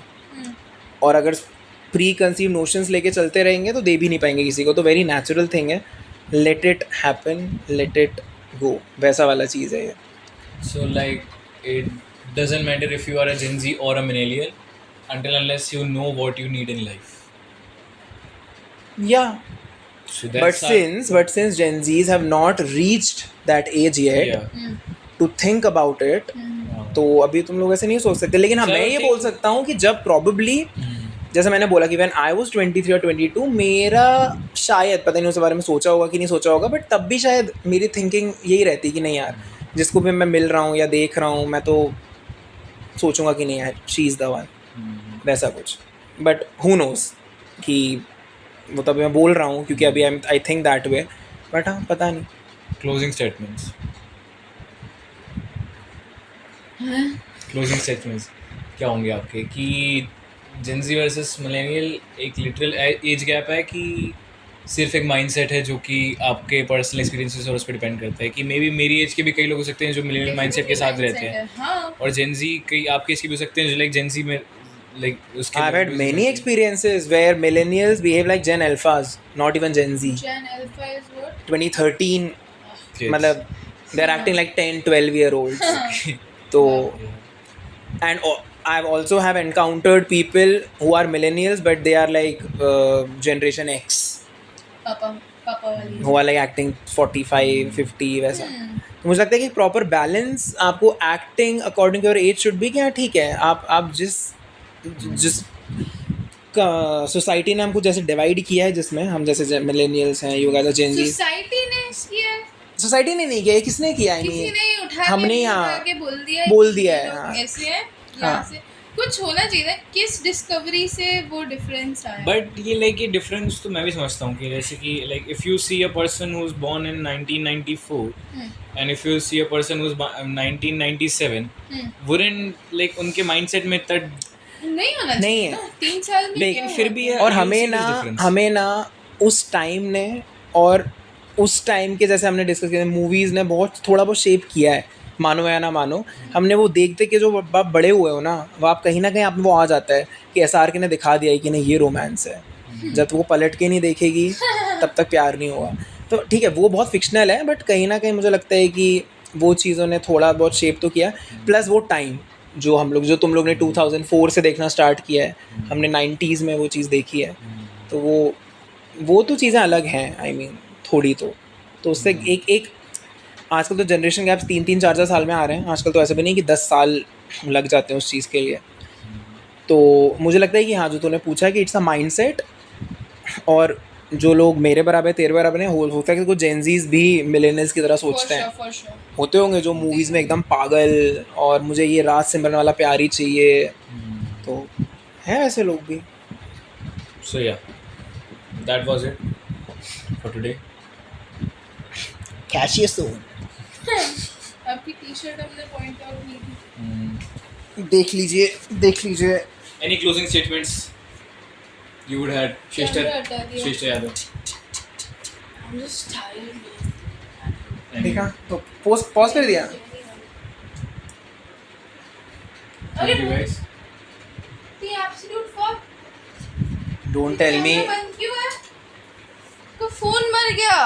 और अगर प्री कंसीव नोशंस लेके चलते रहेंगे तो दे भी नहीं पाएंगे किसी को. तो वेरी नेचुरल थिंग है. Let it happen, let it go, वैसा वाला चीज़ है ये. So like it doesn't matter if you are a Gen Z or a millennial until unless you know what you need in life. Yeah. So But since Gen Zs have not reached that age yet yeah. to think about it, तो अभी तुम लोग ऐसे नहीं सोच सकते. लेकिन हाँ, मैं ये बोल सकता हूँ कि जब probably जैसे मैंने बोला कि when I was 23 or 22, मेरा शायद पता नहीं उस बारे में सोचा होगा कि नहीं सोचा होगा, बट तब भी शायद मेरी थिंकिंग यही रहती कि नहीं यार, जिसको भी मैं मिल रहा हूँ या देख रहा हूँ मैं तो सोचूंगा कि नहीं यार शी इज़ द वन, वैसा कुछ. बट हु नोज कि वो तभी मैं बोल रहा हूँ क्योंकि अभी I think that way. But हाँ, पता नहीं. Closing statements. Closing statements क्या होंगे आपके कि Gen Z versus millennial एक लिटरल एज गैप है कि सिर्फ एक माइंडसेट है जो कि आपके पर्सनल एक्सपीरियंसेस और उस पर डिपेंड करता है कि मे बी मेरी एज के भी कई लोग हो सकते हैं जो मिलेनियल माइंडसेट के साथ रहते हैं. हाँ. और Gen Z कई आपके एज के भी हो सकते हैं जो लाइक Gen Z में like उसके I've had many experiences where millennials behave like Gen Alphas, not even Gen Z. Gen Alpha is what? 2013 kids. मतलब they're acting like 10-12 year olds. तो and I've also have encountered people who are millennials but they are like generation X पापा वाली. who are like acting 45 50 वैसा. तो मुझे लगता है कि प्रॉपर बैलेंस आपको acting according to your age should be. क्या ठीक है, आप जिस सोसाइटी ने हमको जैसे डिवाइड किया है, जिसमें हम जैसे मिलेनियल्स हैं, you guys are Gen Z. Society ने किया है. सोसाइटी ने नहीं किया है, किसने किया है? किसी ने उठा हमने के यहाँ उठा के बोल बोल दिया दिया है, कि हाँ. ऐसे है यहाँ हाँ. से कुछ होना चाहिए था. किस डिस्कवरी से वो डिफरेंस आया? बट ये लाइक ये डिफरेंस तो मैं भी समझता हूँ कि जैसे कि like if you see a person who is born in 1994 and if you see a person who is 1997 wouldn't like उनके माइंडसेट में इतना नहीं होना नहीं चाहिए है. ना. 3 साल में लेकिन क्या फिर हुआ? भी है. और you'll हमें see the difference. हमें ना उस टाइम ने और उस टाइम के जैसे हमने डिस्कस किया, मूवीज़ ने बहुत थोड़ा बहुत शेप किया है, मानो या ना मानो. हमने वो देखते कि जो आप बड़े हुए हो ना, वो आप कहीं ना कहीं आप में वो आ जाता है कि SRK ने दिखा दिया है कि नहीं ये रोमांस है. जब वो पलट के नहीं देखेगी तब तक प्यार नहीं होगा. तो ठीक है, वो बहुत फिक्शनल है बट कहीं ना कहीं मुझे लगता है कि वो चीज़ों ने थोड़ा बहुत शेप तो किया. प्लस वो टाइम जो तुम लोग ने 2004 से देखना स्टार्ट किया है, हमने 90s में वो चीज़ देखी है. तो वो तो चीज़ें अलग हैं. आई मीन थोड़ी तो तो उससे एक आजकल तो जनरेशन गैप्स 3-4 साल में आ रहे हैं आजकल, तो ऐसा भी नहीं कि 10 साल लग जाते हैं उस चीज़ के लिए। तो मुझे लगता है कि हाँ, जो तूने पूछा कि इट्स अ माइंडसेट, और जो लोग मेरे बराबर तेरे बराबर हैं, होता है कि कुछ जेनजीज भी मिलेनियल्स की तरह सोचते हैं, for sure. होते होंगे जो मूवीज़ में एकदम पागल और मुझे ये राज सिमरन वाला प्यार ही चाहिए, तो है ऐसे लोग भी। So yeah, that was it for today. Cassius तो आपकी टी-शर्ट हमने पॉइंट आउट नहीं की। देख लीजिए। Any closing statements you would have, camera हटा दिया। Shrestha Yadav? I'm just tired, man. देखा तो पॉज कर दिया। अरे Thank you guys. the absolute fuck। Don't tell me camera बंद क्यों है? तो फोन मर गया।